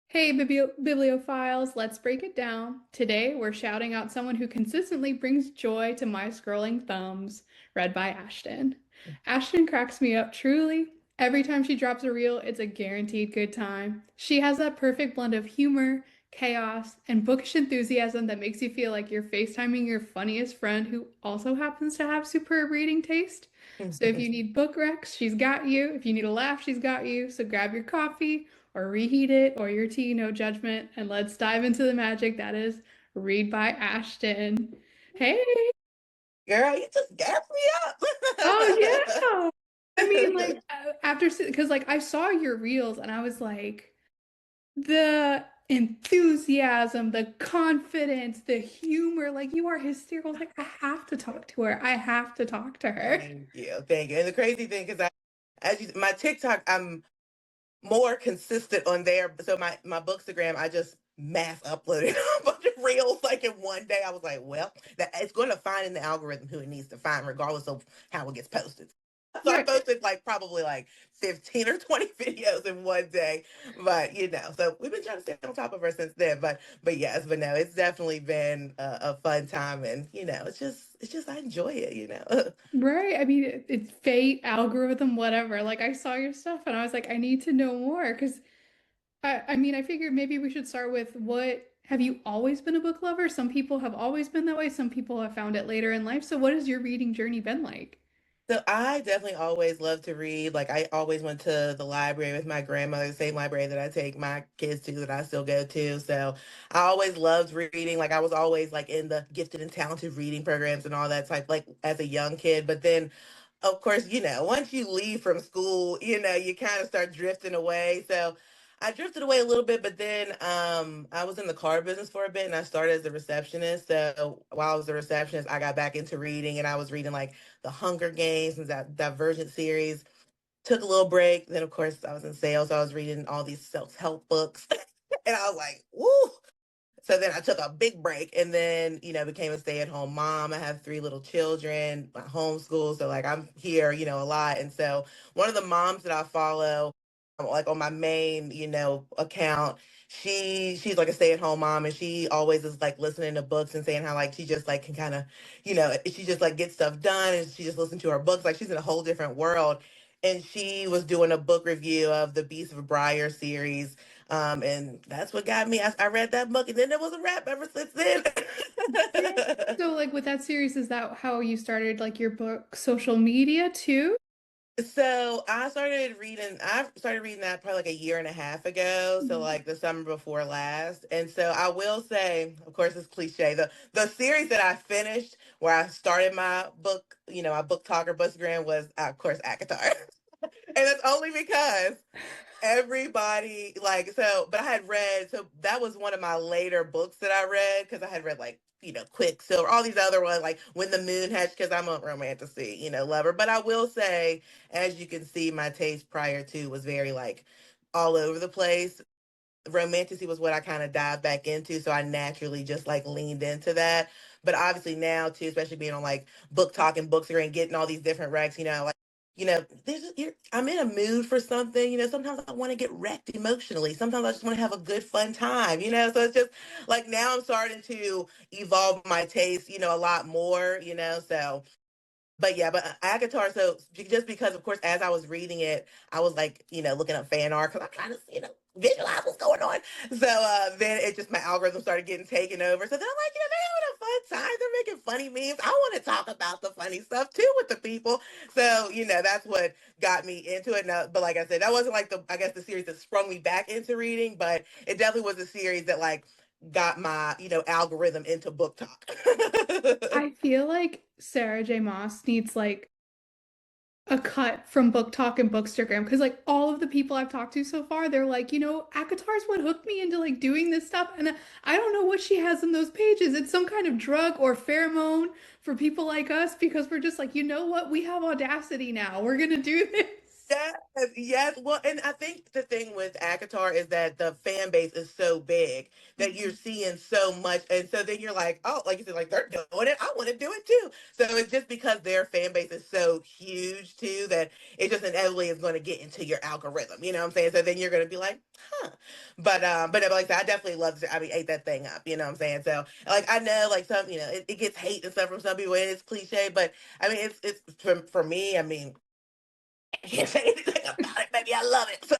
Hey, bibliophiles, let's break it down. Today, we're shouting out someone who consistently brings joy to my scrolling thumbs, read by Ashton. Ashton cracks me up truly. Every time she drops a reel, it's a guaranteed good time. She has that perfect blend of humor, chaos, and bookish enthusiasm that makes you feel like you're FaceTiming your funniest friend who also happens to have superb reading taste. So if you need book recs, she's got you. If you need a laugh, she's got you. So grab your coffee or reheat it or your tea, no judgment. And let's dive into the magic that is Read by Ashton. Hey, Girl, you just gassed oh me yeah. I mean, up. like after because like I saw your reels and I was like, the enthusiasm, the confidence, the humor, like you are hysterical. Like I have to talk to her. I have to talk to her. Thank you. Thank you. And the crazy thing is my TikTok, I'm more consistent on there. So my Bookstagram, I just mass uploaded a bunch of reels like in one day. I was like, well, that it's going to find in the algorithm who it needs to find, regardless of how it gets posted. So I Right. posted like probably like 15 or 20 videos in one day. But so we've been trying to stay on top of her since then. But yes, but no, it's definitely been a fun time, and it's just I enjoy it. Right. I mean, it's fate, algorithm, whatever. Like I saw your stuff and I was like, I need to know more because I mean, I figured maybe we should start with what have you always been a book lover? Some people have always been that way. Some people have found it later in life. So what has your reading journey been like? So I definitely always love to read. Like I always went to the library with my grandmother, the same library that I take my kids to that I still go to. So I always loved reading. Like I was always like in the gifted and talented reading programs and all that type, like as a young kid. But then of course, once you leave from school, you kind of start drifting away. So I drifted away a little bit, but then I was in the car business for a bit and I started as a receptionist. So while I was a receptionist, I got back into reading and I was reading like the Hunger Games and that Divergent series. Took a little break. Then of course I was in sales. So I was reading all these self-help books. And I was like, woo. So then I took a big break and then, became a stay-at-home mom. I have three little children, my homeschool. So like I'm here, a lot. And so one of the moms that I follow, like on my main, account, she's like a stay-at-home mom and she always is like listening to books and saying how like she just like can kind of, she just like gets stuff done and she just listens to her books. Like she's in a whole different world. And she was doing a book review of the Beast of Briar series, and that's what got me. I read that book, and then it was a wrap ever since then. So like with that series, is that how you started like your book social media too? So I started reading that probably like a year and a half ago. So Mhm. like the summer before last. And so I will say, of course, it's cliche. The series that I finished where I started my book, my book talker Bookstagram was of course ACOTAR. And it's only because everybody like but I had read, so that was one of my later books that I read because I had read like Quicksilver, all these other ones like When the Moon Hatched, because I'm a romantic lover. But I will say, as you can see, my taste prior to was very like all over the place. Romanticy was what I kind of dived back into, so I naturally just like leaned into that. But obviously now too, especially being on like book talk and books and getting all these different recs, like I'm in a mood for something. Sometimes I want to get wrecked emotionally. Sometimes I just want to have a good fun time. So it's just like now I'm starting to evolve my taste, a lot more. So but yeah, but Agatar, so just because, of course, as I was reading it, I was like, looking up fan art because I'm trying to, visualize what's going on. So then it just, my algorithm started getting taken over. So then I'm like, they're having a fun time. They're making funny memes. I want to talk about the funny stuff too with the people. So, that's what got me into it. Now, but like I said, that wasn't like I guess the series that sprung me back into reading, but it definitely was a series that like got my, algorithm into book talk. I feel like Sarah J. Maas needs like a cut from Book Talk and Bookstagram because like all of the people I've talked to so far, they're like, ACOTAR's what hooked me into like doing this stuff, and I don't know what she has in those pages. It's some kind of drug or pheromone for people like us because we're just like, you know what? We have audacity now. We're gonna do this. Yes, yes. Well, and I think the thing with ACOTAR is that the fan base is so big that you're Mhm. seeing so much, and so then you're like, oh, like you said, like they're doing it, I want to do it too. So it's just because their fan base is so huge too that it just inevitably is going to get into your algorithm. You know what I'm saying? So then you're going to be like, huh. But like I said, I definitely loved it. I mean, ate that thing up. You know what I'm saying? So like I know like some, it gets hate and stuff from some people, and it's cliche, but I mean, it's for me. I mean, I can't say anything about it. Maybe I love it. So.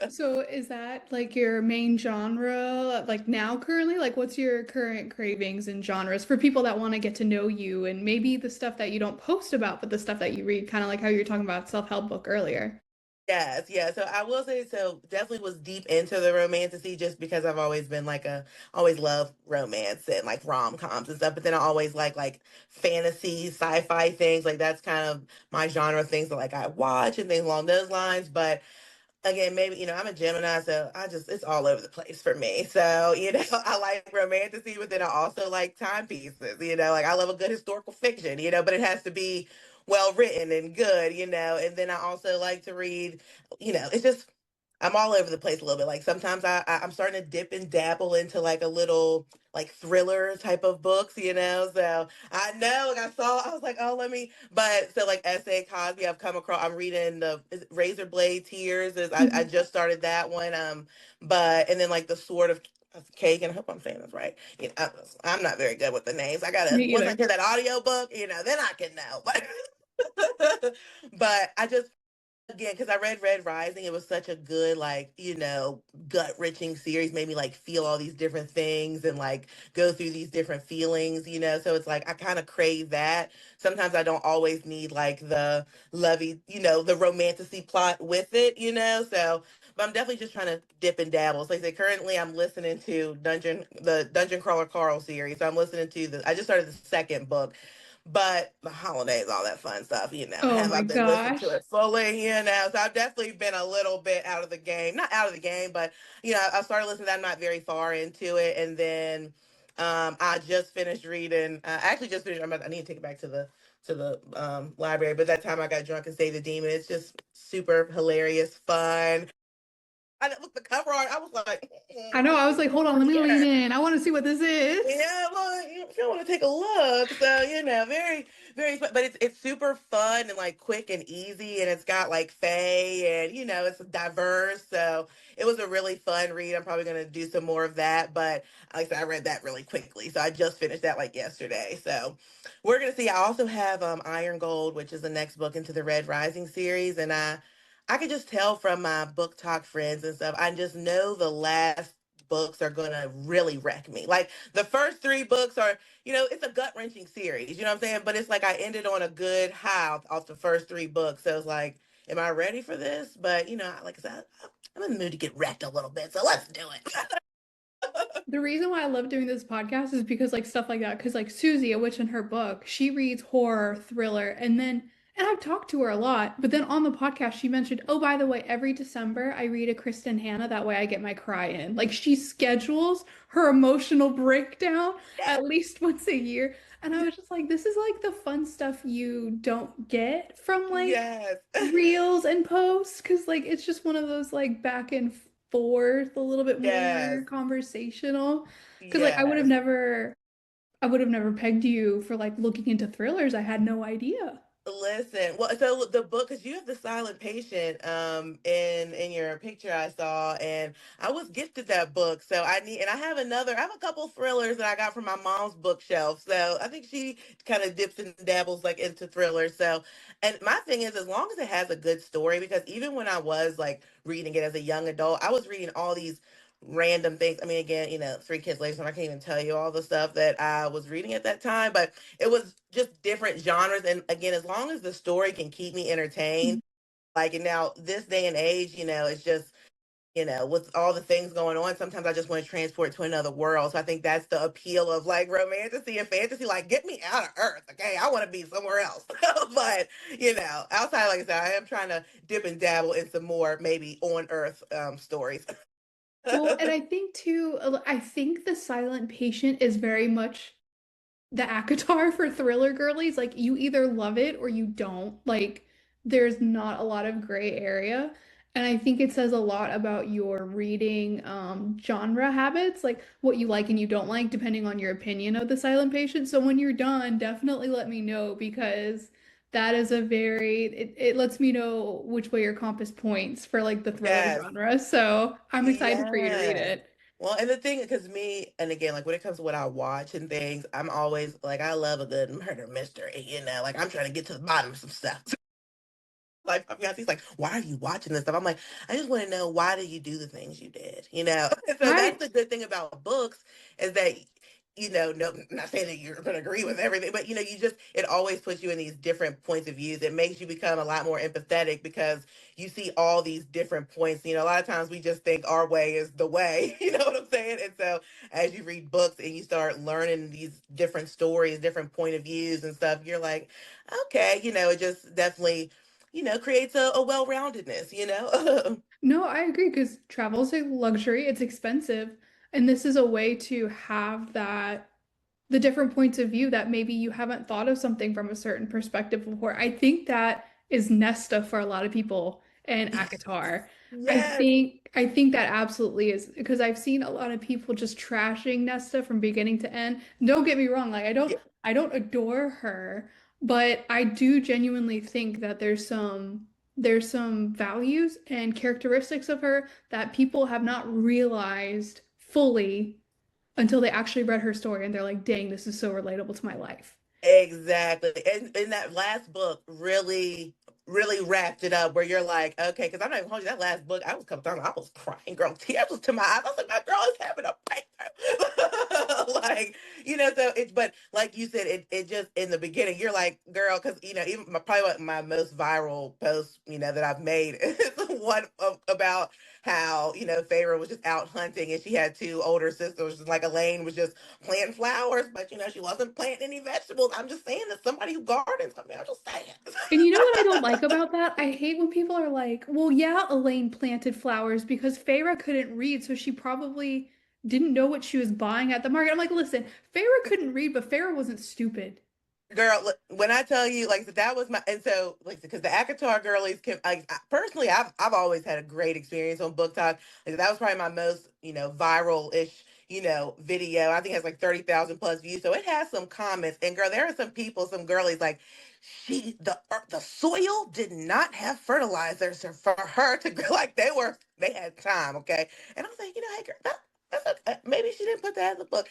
So is that like your main genre, like now currently? Like what's your current cravings and genres for people that want to get to know you and maybe the stuff that you don't post about, but the stuff that you read, kind of like how you were talking about self-help book earlier. Yes, yeah. So I will say, so definitely was deep into the romantasy just because I've always been like always loved romance and like rom-coms and stuff. But then I always like fantasy, sci-fi things. Like that's kind of my genre of things that like I watch and things along those lines. But again, maybe, I'm a Gemini, so it's all over the place for me. So, I like romantasy, but then I also like timepieces, like I love a good historical fiction, but it has to be well written and good, and then I also like to read, it's just, I'm all over the place a little bit. Like sometimes I'm starting to dip and dabble into like a little like thriller type of books, So I know, like I was like, oh, let me. But so like S.A. Cosby, I've come across. I'm reading the is it Razor Blade Tears. I Mhm. just started that one. But and then like the Sword of Cake, and I hope I'm saying this right. I'm not very good with the names. I gotta Me once I either. hear that audio book, then I can know. But I just again, because I read Red Rising, it was such a good, like, gut wrenching series, made me like feel all these different things and like go through these different feelings. So it's like I kind of crave that. Sometimes I don't always need like the lovey, the romanticy plot with it. So, but I'm definitely just trying to dip and dabble. So, like I say, currently I'm listening to the Dungeon Crawler Carl series. So I'm listening to I just started the second book, but the holidays, all that fun stuff. Oh Have my I been listening to gosh. it fully? So I've definitely been a little bit out of the game. Not out of the game, but I started listening. I'm not very far into it, and then I just finished reading. I actually just finished. I need to take it back to the library. But that time I got drunk and saved the demon. It's just super hilarious, fun. I looked the cover art. I was like, I know, I was like, hold on, let me lean yeah. in. I want to see what this is. Yeah, well, if you want to take a look, so very, very, but it's super fun and like quick and easy, and it's got like Faye, and it's diverse. So it was a really fun read. I'm probably gonna do some more of that, but like I said, I read that really quickly, so I just finished that like yesterday. So we're gonna see. I also have Iron Gold, which is the next book into the Red Rising series, and I could just tell from my book talk friends and stuff. I just know the last books are gonna really wreck me. Like the first three books are, it's a gut wrenching series. You know what I'm saying? But it's like I ended on a good high off the first three books. So it's like, am I ready for this? But like I said, I'm in the mood to get wrecked a little bit. So let's do it. The reason why I love doing this podcast is because like stuff like that, because like Susie, a witch in her book, she reads horror, thriller, and I've talked to her a lot, but then on the podcast she mentioned, oh, by the way, every December I read a Kristen Hanna, that way I get my cry in. Like she schedules her emotional breakdown at least once a year. And I was just like, this is like the fun stuff you don't get from like Yes. reels and posts, because like it's just one of those like back and forth, a little bit Yes. more conversational. Because like Yes. I would have never pegged you for like looking into thrillers. I had no idea. Listen, well, so the book, because you have the silent patient in your picture I saw, and I was gifted that book, so and I have a couple thrillers that I got from my mom's bookshelf, so I think she kind of dips and dabbles like into thrillers. So, and my thing is, as long as it has a good story, because even when I was like reading it as a young adult, I was reading all these random things. I mean, again, three kids later, so I can't even tell you all the stuff that I was reading at that time, but it was just different genres. And again, as long as the story can keep me entertained, like, and now this day and age, it's just, with all the things going on, sometimes I just want to transport to another world. So I think that's the appeal of like romantasy and fantasy. Like, get me out of Earth, okay? I want to be somewhere else. But outside, like I said, I am trying to dip and dabble in some more maybe on Earth stories. Well, and I think too, I think The Silent Patient is very much the ACOTAR for thriller girlies. Like you either love it or you don't. Like there's not a lot of gray area. And I think it says a lot about your reading genre habits, like what you like and you don't like, depending on your opinion of the silent patient. So when you're done, definitely let me know because that is a very, it lets me know which way your compass points for like the thriller Yes. genre. So I'm excited for you to read Yes. it. Well, and the thing, because me, and again, like when it comes to what I watch and things, I'm always like, I love a good murder mystery, like I'm trying to get to the bottom of some stuff. Like my fiance's like, why are you watching this stuff? I'm like, I just want to know why did you do the things you did. And so I that's the good thing about books is that no, not saying that you're going to agree with everything, but you just it always puts you in these different points of views. It makes you become a lot more empathetic because you see all these different points. A lot of times we just think our way is the way. You know what I'm saying? And so as you read books and you start learning these different stories, different point of views and stuff, you're like, okay, it just definitely creates a well-roundedness. No, I agree because travel is a luxury, it's expensive, and this is a way to have that the different points of view that maybe you haven't thought of something from a certain perspective before. I think that is Nesta for a lot of people and ACOTAR. Yes. I think that absolutely is because I've seen a lot of people just trashing Nesta from beginning to end. Don't get me wrong, like Yeah, I don't adore her, but I do genuinely think that there's some values and characteristics of her that people have not realized fully until they actually read her story and they're like, dang, this is so relatable to my life. exactly. And that last book really wrapped it up where you're like, okay, because I'm not even holding you, that last book, I was coming down, I was crying, girl, tears was to my eyes. I was like, my girl is having a breakthrough. Like, so it's but like you said, it just in the beginning, you're like, girl, because even probably my most viral post, that I've made is one about how, Feyre was just out hunting and she had two older sisters, like Elaine was just planting flowers, but she wasn't planting any vegetables. I'm just saying that somebody who gardens, I'm just saying. And you know what I don't like about that? I hate when people are like, well, yeah, Elaine planted flowers because Feyre couldn't read, so she probably didn't know what she was buying at the market. I'm like, listen, Feyre couldn't read, but Feyre wasn't stupid. Girl, look, when I tell you, like, so that was my, and so, like, because the ACOTAR girlies can, like, personally, I've always had a great experience on Book Talk. Like, that was probably my most, viral-ish, video. I think it has like 30,000 plus views. So it has some comments. And girl, there are some people, some girlies, like, the soil did not have fertilizers for her to, like, they had time, okay? And I was like, hey, girl, that's okay. Maybe she didn't put that in the book.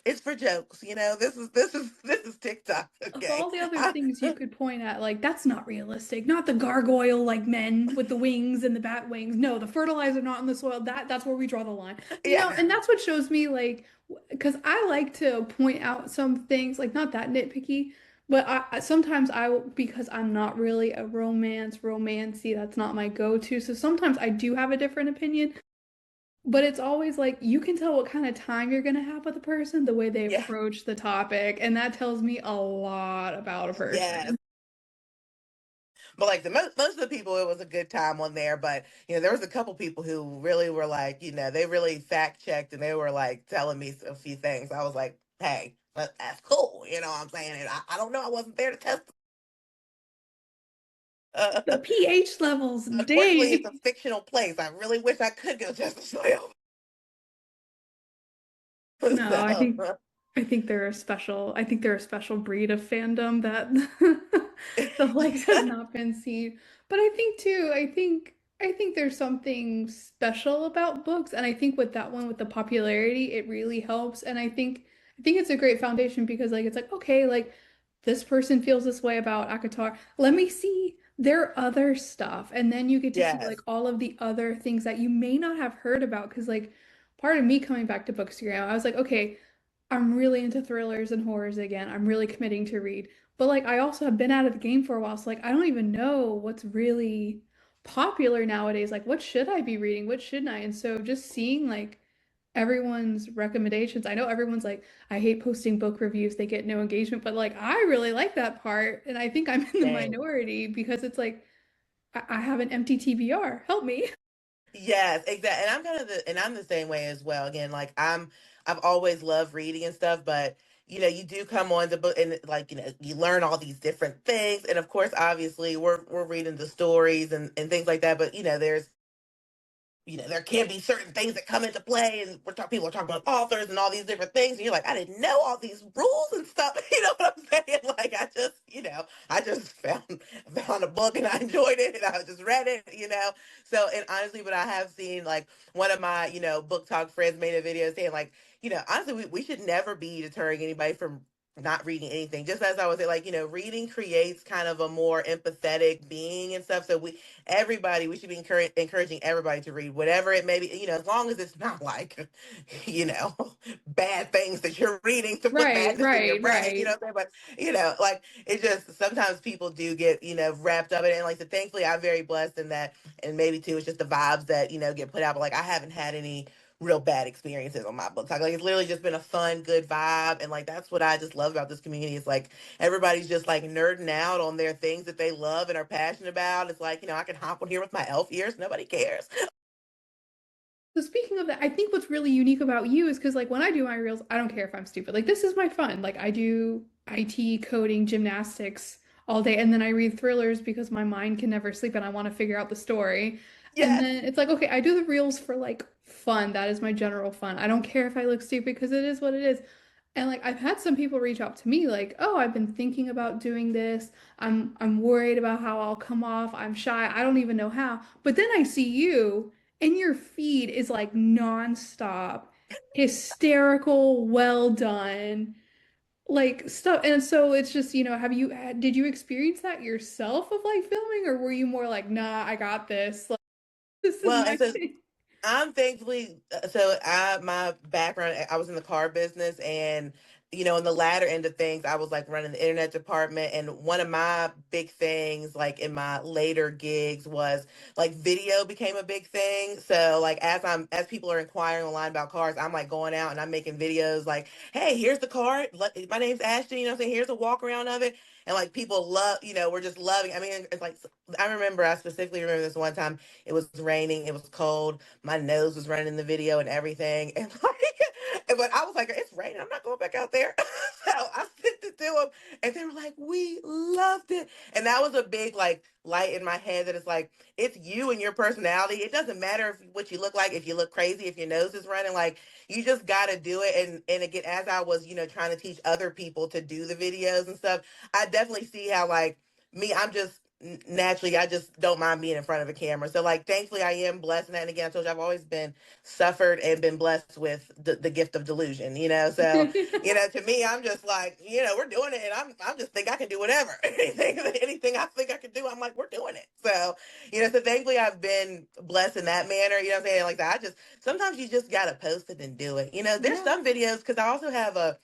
It's for jokes. This is TikTok. Of Okay. all the other things you could point at, like, that's not realistic. Not the gargoyle like men with the wings and the bat wings. No, the fertilizer not in the soil. That's where we draw the line. Yeah. And that's what shows me, like, because I like to point out some things, like, not that nitpicky, but sometimes because I'm not really a romancy, that's not my go-to. So sometimes I do have a different opinion. But it's always like you can tell what kind of time you're gonna have with a person, the way they Yeah. approach the topic, and that tells me a lot about a Yes. person. But like the most of the people, it was a good time on there. But there was a couple people who really were like, they really fact checked and they were like telling me a few things. I was like, hey, that's cool. You know what I'm saying? And I don't know. I wasn't there to test. The pH levels, Unfortunately, it's a dang. fictional place. I really wish I could go test the soil. No, So, I think they're a special I think they're a special breed of fandom that the likes has not been seen. But I think too, I think there's something special about books, and I think with that one with the popularity, it really helps. And I think it's a great foundation because like it's like, okay, like this person feels this way about ACOTAR. Let me see their other stuff. And then you get to see like yes. all of the other things that you may not have heard about. Because like part of me coming back to Bookstagram, I was like, okay, I'm really into thrillers and horrors again. I'm really committing to read. But like I also have been out of the game for a while, so like I don't even know what's really popular nowadays. Like what should I be reading? What shouldn't I? And so just seeing like everyone's recommendations. I know everyone's like, I hate posting book reviews, they get no engagement, but like I really like that part. And I think I'm in the Dang. minority because it's like I have an empty TBR. Help me. Yes, exactly. And I'm kind of and I'm the same way as well. Again, like I've always loved reading and stuff, but you do come on the book and like, you learn all these different things. And of course, obviously we're reading the stories and things like that. But there's there can be certain things that come into play, and people are talking about authors and all these different things, and you're like, I didn't know all these rules and stuff. You know what I'm saying? Like, I just found a book and I enjoyed it and I just read it. So, and honestly, but I have seen like one of my book talk friends made a video saying like, honestly, we should never be deterring anybody from not reading anything. Just as I was saying, like, reading creates kind of a more empathetic being and stuff. So we should be encouraging everybody to read whatever it may be, as long as it's not like, you know, bad things that you're reading to put Right, madness in your right, brain, right. what I'm saying? But, like it just sometimes people do get, wrapped up in it. And like, so thankfully, I'm very blessed in that. And maybe too, it's just the vibes that, get put out. But like, I haven't had any real bad experiences on my book talk. Like, it's literally just been a fun, good vibe. And like, that's what I just love about this community. It's like, everybody's just like nerding out on their things that they love and are passionate about. It's like, I can hop on here with my elf ears. Nobody cares. So speaking of that, I think what's really unique about you is because like when I do my reels, I don't care if I'm stupid. Like this is my fun. Like I do IT, coding, gymnastics all day, and then I read thrillers because my mind can never sleep and I want to figure out the story. And Yes. then it's like, okay, I do the reels for like fun. That is my general fun. I don't care if I look stupid because it is what it is. And like I've had some people reach out to me like, "Oh, I've been thinking about doing this. I'm worried about how I'll come off. I'm shy. I don't even know how." But then I see you and your feed is like nonstop, hysterical, well done, like stuff. And so it's just, did you experience that yourself of like filming, or were you more like, nah, I got this. Like, this is Well, my and so thing. I'm thankfully so my background, I was in the car business, and in the latter end of things I was like running the internet department. And one of my big things like in my later gigs was like video became a big thing. So like as people are inquiring online about cars, I'm like going out and I'm making videos like, hey, here's the car. My name's Ashton, what I'm saying? Here's a walk around of it. And like people love, we're just loving. I mean, it's like I specifically remember this one time. It was raining, it was cold, my nose was running in the video and everything. And like, but I was like, it's raining. I'm not going back out there. So I sent it to them, and they were like, we loved it. And that was a big like light in my head that it's like, it's you and your personality. It doesn't matter what you look like, if you look crazy, if your nose is running, like you just got to do it. And again, as I was, trying to teach other people to do the videos and stuff, I definitely see how like me, I'm just naturally, I just don't mind being in front of a camera. So like thankfully I am blessed in that. And again, I told you I've always been suffered and been blessed with the gift of delusion, so to me I'm just like, we're doing it, and I'm just think I can do whatever. Anything I think I can do, I'm like, we're doing it. So so thankfully I've been blessed in that manner. What I'm saying? Like that, I just sometimes you just gotta post it and do it. There's Yeah. some videos, because I also have a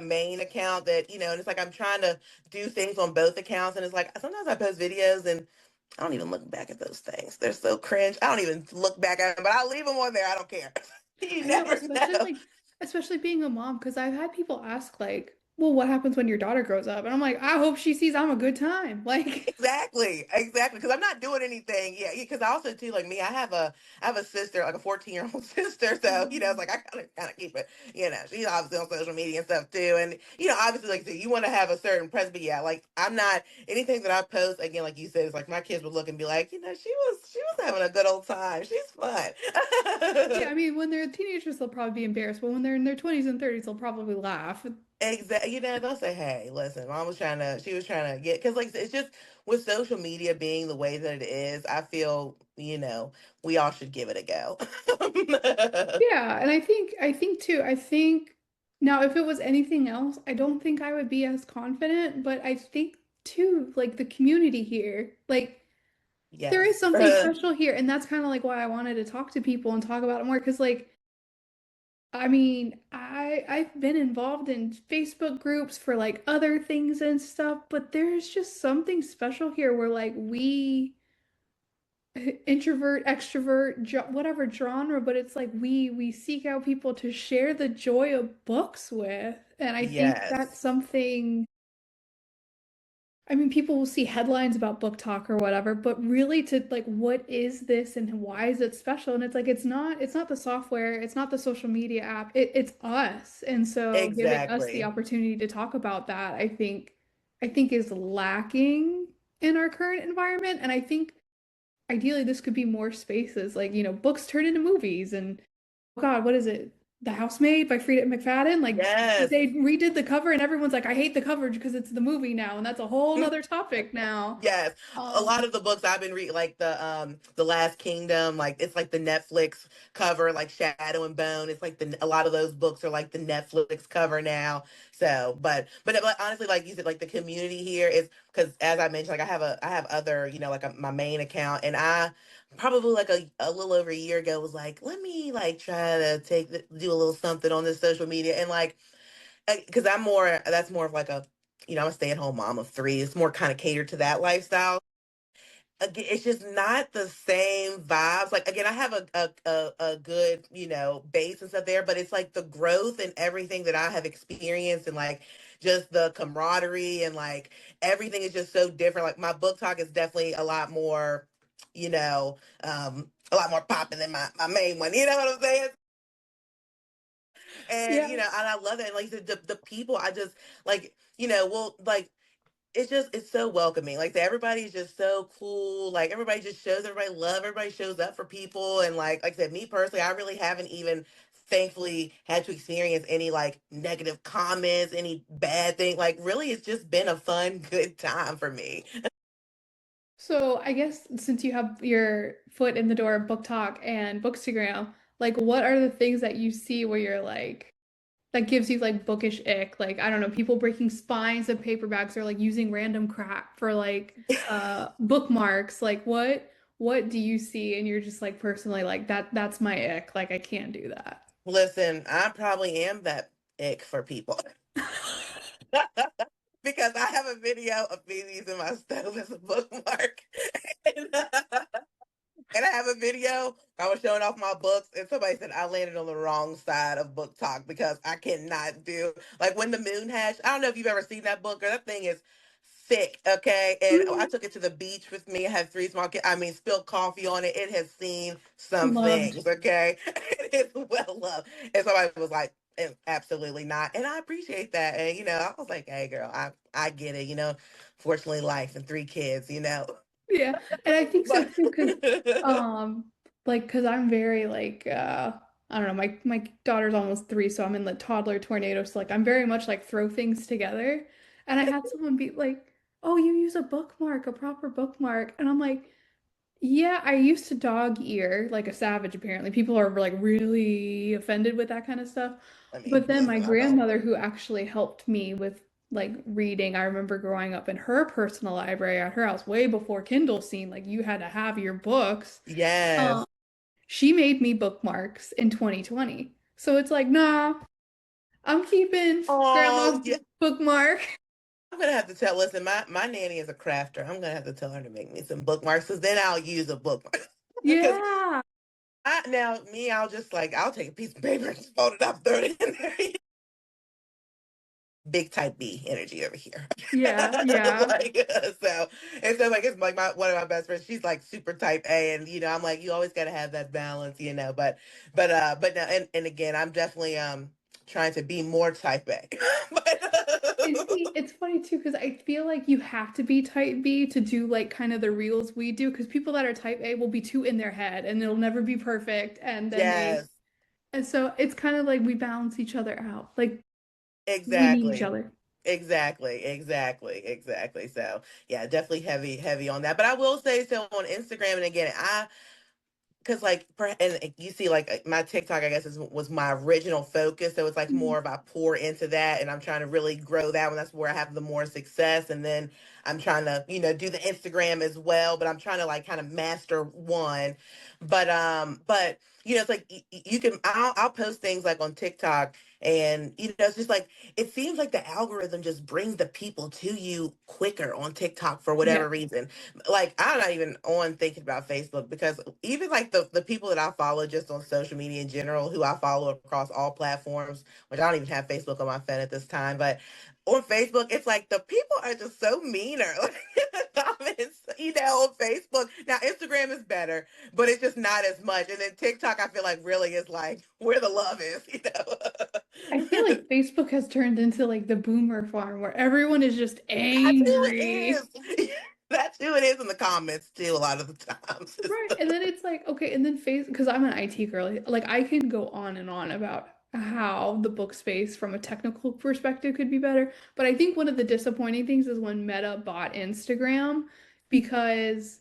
main account that and it's like I'm trying to do things on both accounts. And it's like sometimes I post videos and I don't even look back at those things. They're so cringe. I don't even look back at them, but I'll leave them on there. I don't care. You I know, never know. especially being a mom, because I've had people ask like, well, what happens when your daughter grows up? And I'm like, I hope she sees I'm a good time. Like, Exactly. Because I'm not doing anything. Yeah, because I also too like me. I have a sister, like a 14-year-old sister. So it's um, like I kind of keep it. She's obviously on social media and stuff too. And obviously like so you want to have a certain presence. But yeah, like I'm not anything that I post again. Like you said, it's like my kids would look and be like, she was having a good old time. She's fun. yeah, I mean, when they're teenagers, they'll probably be embarrassed, but when they're in their 20s and 30s, they'll probably laugh. Exactly. They'll say, hey, listen, she was trying to get, because like it's just with social media being the way that it is, I feel, we all should give it a go. Yeah, and I think too, I think now if it was anything else, I don't think I would be as confident, but I think too, like the community here, like there is Yes. something special here, and that's kind of like why I wanted to talk to people and talk about it more, because like I mean, I've been involved in Facebook groups for like other things and stuff, but there's just something special here where like we introvert, extrovert, whatever genre, but it's like we seek out people to share the joy of books with. And I think that's Yes. something I mean, people will see headlines about book talk or whatever, but really to like, what is this and why is it special? And it's like, it's not the software, it's not the social media app, it's us. And so giving us the Exactly. opportunity to talk about that, I think is lacking in our current environment. And I think ideally this could be more spaces like, books turn into movies and oh God, what is it? The Housemaid by Frida McFadden. Like Yes. they redid the cover and everyone's like, I hate the cover because it's the movie now, and that's a whole nother topic now. Yes, a Um, lot of the books I've been reading, like the Last Kingdom, like it's like the Netflix cover, like Shadow and Bone. It's like a lot of those books are like the Netflix cover now. So, but honestly, like you said, like the community here is because as I mentioned, like I have other, like my main account, and I probably like a little over a year ago was like, let me like try to do a little something on this social media, and like because that's more of like I'm a stay-at-home mom of three. It's more kind of catered to that lifestyle. Again, it's just not the same vibes. Like again, I have a good, base and stuff there, but it's like the growth and everything that I have experienced and like just the camaraderie and like everything is just so different. Like my book talk is definitely you know, a lot more popping than my main one. You know what I'm saying? And yeah. and I love that. And like the people, I just like, well, like it's so welcoming. Like everybody's just so cool. Like everybody just shows everybody love. Everybody shows up for people. And like I said, me personally, I really haven't even thankfully had to experience any like negative comments, any bad thing. Like really, it's just been a fun, good time for me. So I guess since you have your foot in the door of Book Talk and Bookstagram, like what are the things that you see where you're like that gives you like bookish ick? Like I don't know, people breaking spines of paperbacks or like using random crap for like bookmarks. Like what do you see and you're just like personally like that's my ick. Like I can't do that. Listen, I probably am that ick for people. Because I have a video of me using my stove as a bookmark. and, And I have a video. I was showing off my books, and somebody said I landed on the wrong side of book talk because I cannot do like when the moon hatched. I don't know if you've ever seen that book, or that thing is thick. Okay, and I took it to the beach with me. I had three small kids. I mean, spilled coffee on it. It has seen some Loved. things. Okay, it is well loved. And somebody was like, Absolutely not," and I appreciate that. And I was like, "Hey, girl, I get it. Fortunately, life and three kids. Yeah. And I think so But too, because like because I'm very like I don't know, my daughter's almost 3, so I'm in the toddler tornado. So like I'm very much like throw things together. And I had someone be like, "Oh, you use a bookmark, a proper bookmark." And I'm like, yeah, I used to dog ear like a savage, apparently. People are like really offended with that kind of stuff. I mean, But then my listen, I don't. grandmother, who actually helped me with like reading, I remember growing up in her personal library at her house way before Kindle scene, like you had to have your books. Yes. Um, she made me bookmarks in 2020. So it's like, nah, I'm keeping Oh, grandma's yeah. bookmark. I'm gonna have to tell. Listen, my nanny is a crafter. I'm gonna have to tell her to make me some bookmarks, because then I'll use a bookmark. Because Yeah. I'll just like I'll take a piece of paper and just fold it up, throw it in there. Big type B energy over here. Yeah, yeah. Like it's like my one of my best friends. She's like super type A, and I'm like you always got to have that balance, but no, and again, I'm definitely trying to be more type A. And but, see, it's funny too because I feel like you have to be type B to do like kind of the reels we do because people that are type A will be too in their head and it'll never be perfect and then they yes, and so it's kind of like we balance each other out. Like we need each exactly. other. Exactly. So yeah, definitely heavy on that. But I will say so on Instagram, and again, because like and you see like my TikTok, I guess was my original focus, so it's like Mhm. more of I pour into that, and I'm trying to really grow that one. That's where I have the more success, and then I'm trying to do the Instagram as well, but I'm trying to like kind of master one. But it's like you can I'll post things like on TikTok, and it's just like it seems like the algorithm just brings the people to you quicker on TikTok for Yeah. whatever reason. Like I'm not even on thinking about Facebook, because even like the people that I follow just on social media in general, who I follow across all platforms, which I don't even have Facebook on my phone at this time, but on Facebook, it's like the people are just so meaner. Like in the comments, on Facebook. Now Instagram is better, but it's just not as much. And then TikTok, I feel like really is like where the love I feel is. like Facebook has turned into like the boomer farm where everyone is just That's who it angry. is. That's who it is in the comments too. A lot of the times. Right. And then it's like, okay, and then because I'm an IT girl, like I can go on and on about how the book space from a technical perspective could be better. But I think one of the disappointing things is when Meta bought Instagram because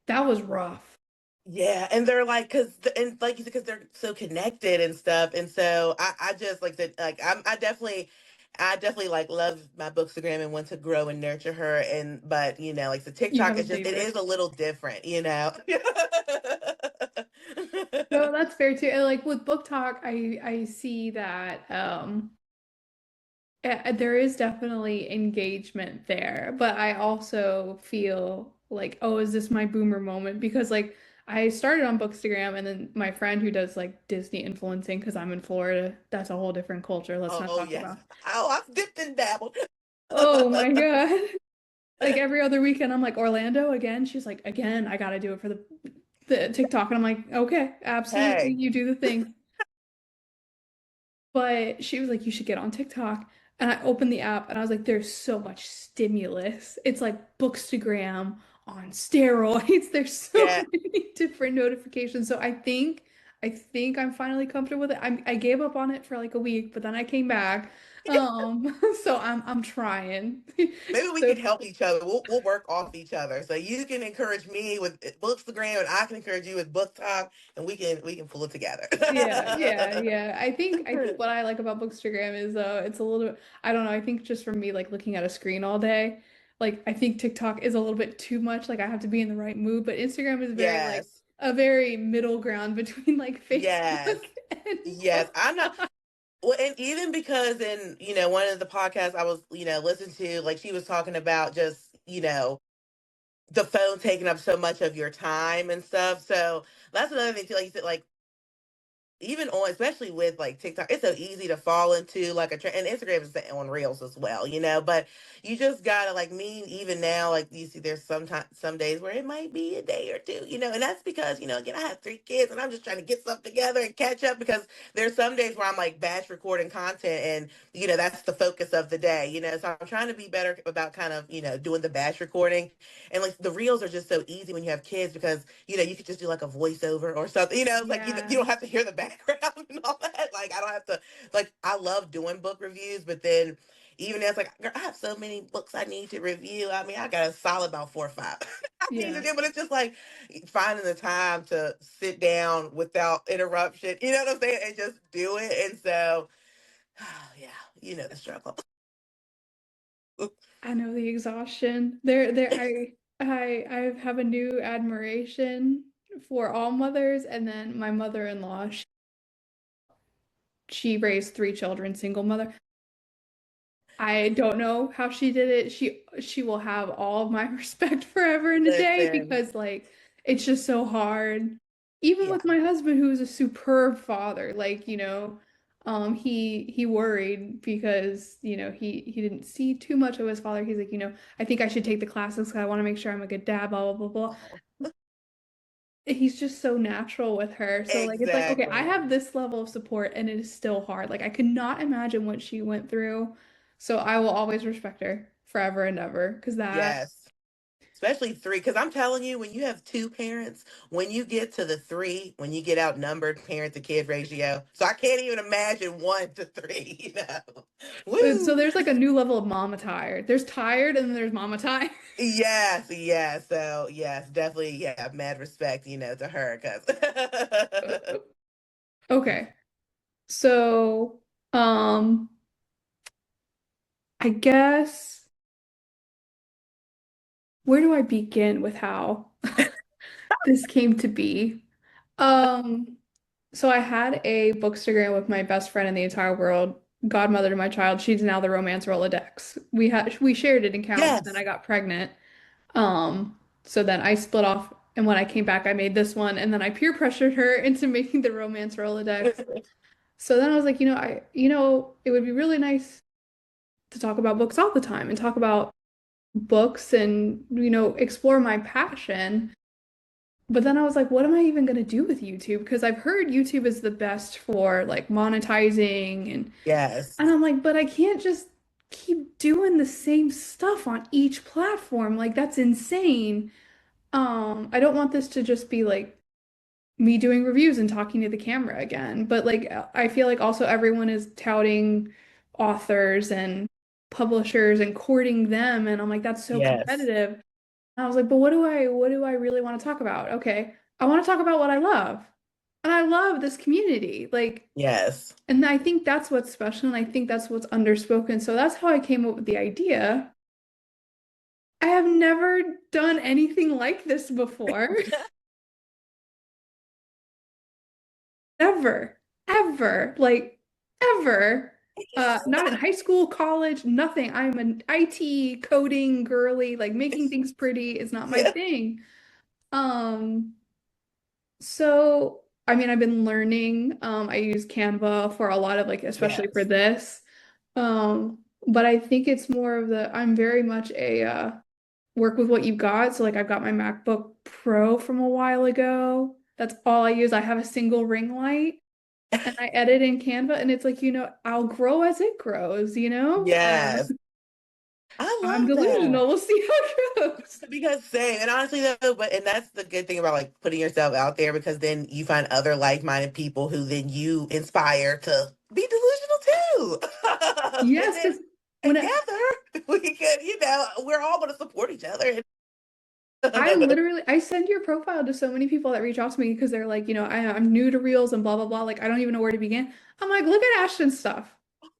that was rough. Yeah, and they're like, and like you said, because they're so connected and stuff, and so I just like that, like I definitely like love my bookstagram and want to grow and nurture her, and but like the You TikTok, have a it favorite. is a little different. No, that's fair too. And like with book talk, I see that there is definitely engagement there, but I also feel like, oh, is this my boomer moment? Because like I started on Bookstagram and then my friend who does like Disney influencing because I'm in Florida, that's a whole different culture. Let's not Oh talk yes, about. oh I've dipped and dabbled. Oh my God. Like every other weekend, I'm like, Orlando again. She's like, again, I gotta do it for the TikTok. And I'm like, okay, absolutely, Hey, you do the thing. But she was like, you should get on TikTok. And I opened the app and I was like, there's so much stimulus. It's like Bookstagram on steroids. There's so yeah. many different notifications. So I think I'm finally comfortable with it. I gave up on it for like a week, but then I came back. So I'm trying. Maybe we So can help each other. We'll work off each other. So you can encourage me with Bookstagram, and I can encourage you with Book Talk, and we can pull it together. yeah, yeah, yeah. I think what I like about Bookstagram is it's a little bit, I don't know, I think just for me like looking at a screen all day, like I think TikTok is a little bit too much. Like I have to be in the right mood, but Instagram is very like Yes, a very middle ground between like yes, Facebook and yes. I'm not. book. Well, and even because in one of the podcasts I was listening to, like she was talking about just the phone taking up so much of your time and stuff. So that's another thing too. Like you said, like even on, especially with like TikTok, it's so easy to fall into like a trend, and Instagram is on Reels as well. But you just gotta like me even now, like you see, there's sometimes some days where it might be a day or two, and that's because again I have 3 kids and I'm just trying to get stuff together and catch up because there's some days where I'm like batch recording content and that's the focus of the day. So I'm trying to be better about kind of doing the batch recording and like the reels are just so easy when you have kids because you could just do like a voiceover or something. It's like you Yeah. don't have to hear the background and all that. Like I don't have to like I love doing book reviews, but then even as like girl, I have so many books I need to review. I mean, I got a solid about 4 or 5 I need to Yeah. do, but it's just like finding the time to sit down without interruption. You know what I'm saying? And just do it. And so, yeah, the struggle. I know the exhaustion. There I have a new admiration for all mothers and then my mother-in-law. She raised 3 children, single mother. I don't know how she did it. She will have all of my respect forever and a day Listen, because like it's just so hard. Even yeah. with my husband who is a superb father, like, he worried because, he didn't see too much of his father. He's like, I think I should take the classes because I want to make sure I'm a good dad, blah blah blah blah. Oh, He's just so natural with her. So like it's like, okay, I exactly. have this level of support and it is still hard. Like I could not imagine what she went through. So I will always respect her forever and ever because that Yes. Especially three, because I'm telling you, when you have two parents, when you get to the three, when you get outnumbered parent to kid ratio, so I can't even imagine 1 to 3. so Woo! there's like a new level of mama tired. There's tired and then there's mama tired. Yes, yes. So yes, definitely, yeah, mad respect, to her, because Okay. So I guess where do I begin with how this came to be? Um So I had a bookstagram with my best friend in the entire world, godmother to my child. She's now the romance Rolodex. We shared an account, but then I yes. got pregnant. So then I split off, and when I came back, I made this one, and then I peer pressured her into making the romance Rolodex. So then I was like, it would be really nice to talk about books all the time and talk about books and, explore my passion. But then I was like, what am I even going to do with YouTube? Because I've heard YouTube is the best for like monetizing Yes. and I'm like, but I can't just keep doing the same stuff on each platform. Like that's insane. I don't want this to just be like me doing reviews and talking to the camera again. But like I feel like also everyone is touting authors and publishers and courting them and I'm like that's so Yes. competitive. And I was like, but what do I really want to talk about? Okay, I want to talk about what I love. And I love this community. Like Yes. and I think that's what's special and I think that's what's underspoken. So that's how I came up with the idea. I have never done anything like this before. Ever, ever, like ever. Not in high school, college, nothing. I'm an IT coding girly, like making things pretty is not my Yeah. thing. Um, so I mean, I've been learning. I use Canva for a lot of like, especially for Yes. this. But I think it's more of I'm very much a work with what you've got. So like I've got my MacBook Pro from a while ago. That's all I use. I have a single ring light and I edit in Canva and it's like, I'll grow as it grows. Yes. I I'm love that. delusional. We'll see how it goes. Because same, and honestly though, but and that's the good thing about like putting yourself out there because then you find other like-minded people who then you inspire to be delusional too. And Yes, then because when it together we can, we're all going to support each other. I send your profile to so many people that reach out to me because they're like, I'm new to Reels and blah blah blah. Like I don't even know where to begin. I'm like, look at Ashton's stuff.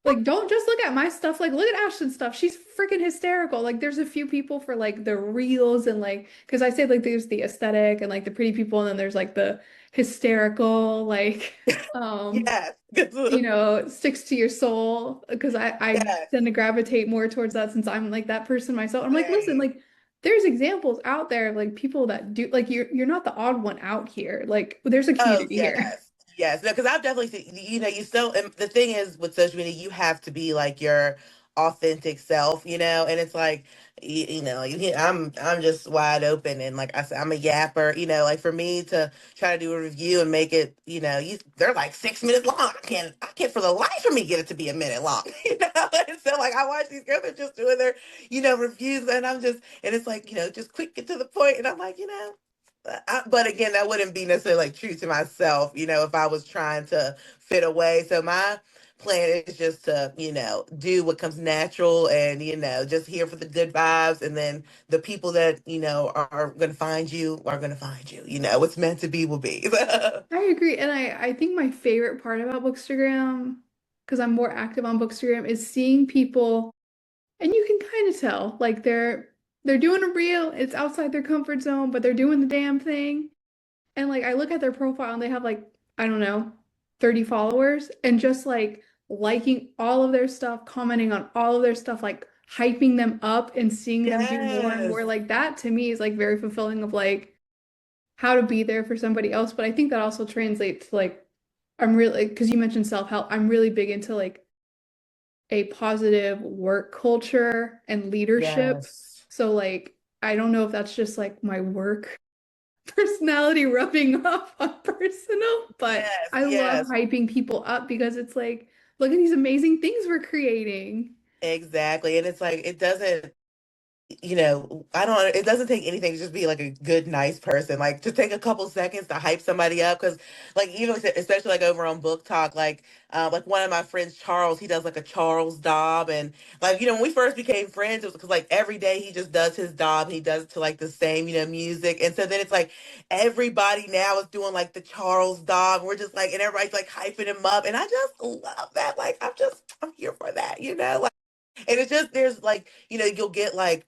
Like, don't just look at my stuff. Like, look at Ashton's stuff. She's freaking hysterical. Like, there's a few people for like the reels and like, because I say like there's the aesthetic and like the pretty people, and then there's like the hysterical, like, um, Yes. sticks to your soul. Because I Yes. tend to gravitate more towards that since I'm like that person myself. I'm like, listen, Same. like there's examples out there of like people that do like you're not the odd one out here. Like there's a Oh community here. yes, yes. No, because I've definitely seen. You still. And the thing is, with social media, you have to be like your authentic self. And it's like, I'm just wide open, and like I said, I'm a yapper. Like for me to try to do a review and make it, they're like 6 minutes long. I can't for the life of me get it to be a minute long. And so like I watch these girls that are just doing their, reviews, and and it's like, just quick, get to the point, and I'm like, but again, that wouldn't be necessarily like true to myself, if I was trying to fit away. So my plan is just to, do what comes natural and, just here for the good vibes. And then the people that, are going to find you are going to find you. What's meant to be will be. I agree. And I think my favorite part about Bookstagram, because I'm more active on Bookstagram, is seeing people, and you can kind of tell, like they're doing a reel, it's outside their comfort zone, but they're doing the damn thing. And like I look at their profile and they have like, I don't know, 30 followers, and just like liking all of their stuff, commenting on all of their stuff, like hyping them up and seeing them do more and Yes. more. Like that to me is like very fulfilling of like how to be there for somebody else. But I think that also translates to like, I'm really, because you mentioned self-help, I'm really big into like a positive work culture and leadership. Yes. So like, I don't know if that's just like my work personality rubbing off on personal, but Yes. I love Yes. hyping people up because it's like, look at these amazing things we're creating. Exactly. And it's like, it doesn't, I don't, it doesn't take anything to just be like a good, nice person. Like, just take a couple seconds to hype somebody up. Cause, like, especially like over on Book Talk, like one of my friends, Charles, he does like a Charles Dobb. And, like, when we first became friends, it was because, like, every day he just does his Dobb and he does it to, like, the same, music. And so then it's like everybody now is doing, like, the Charles Dobb. And we're just like, and everybody's like hyping him up. And I just love that. Like, I'm here for that. Like, and it's just, there's like, you'll get like,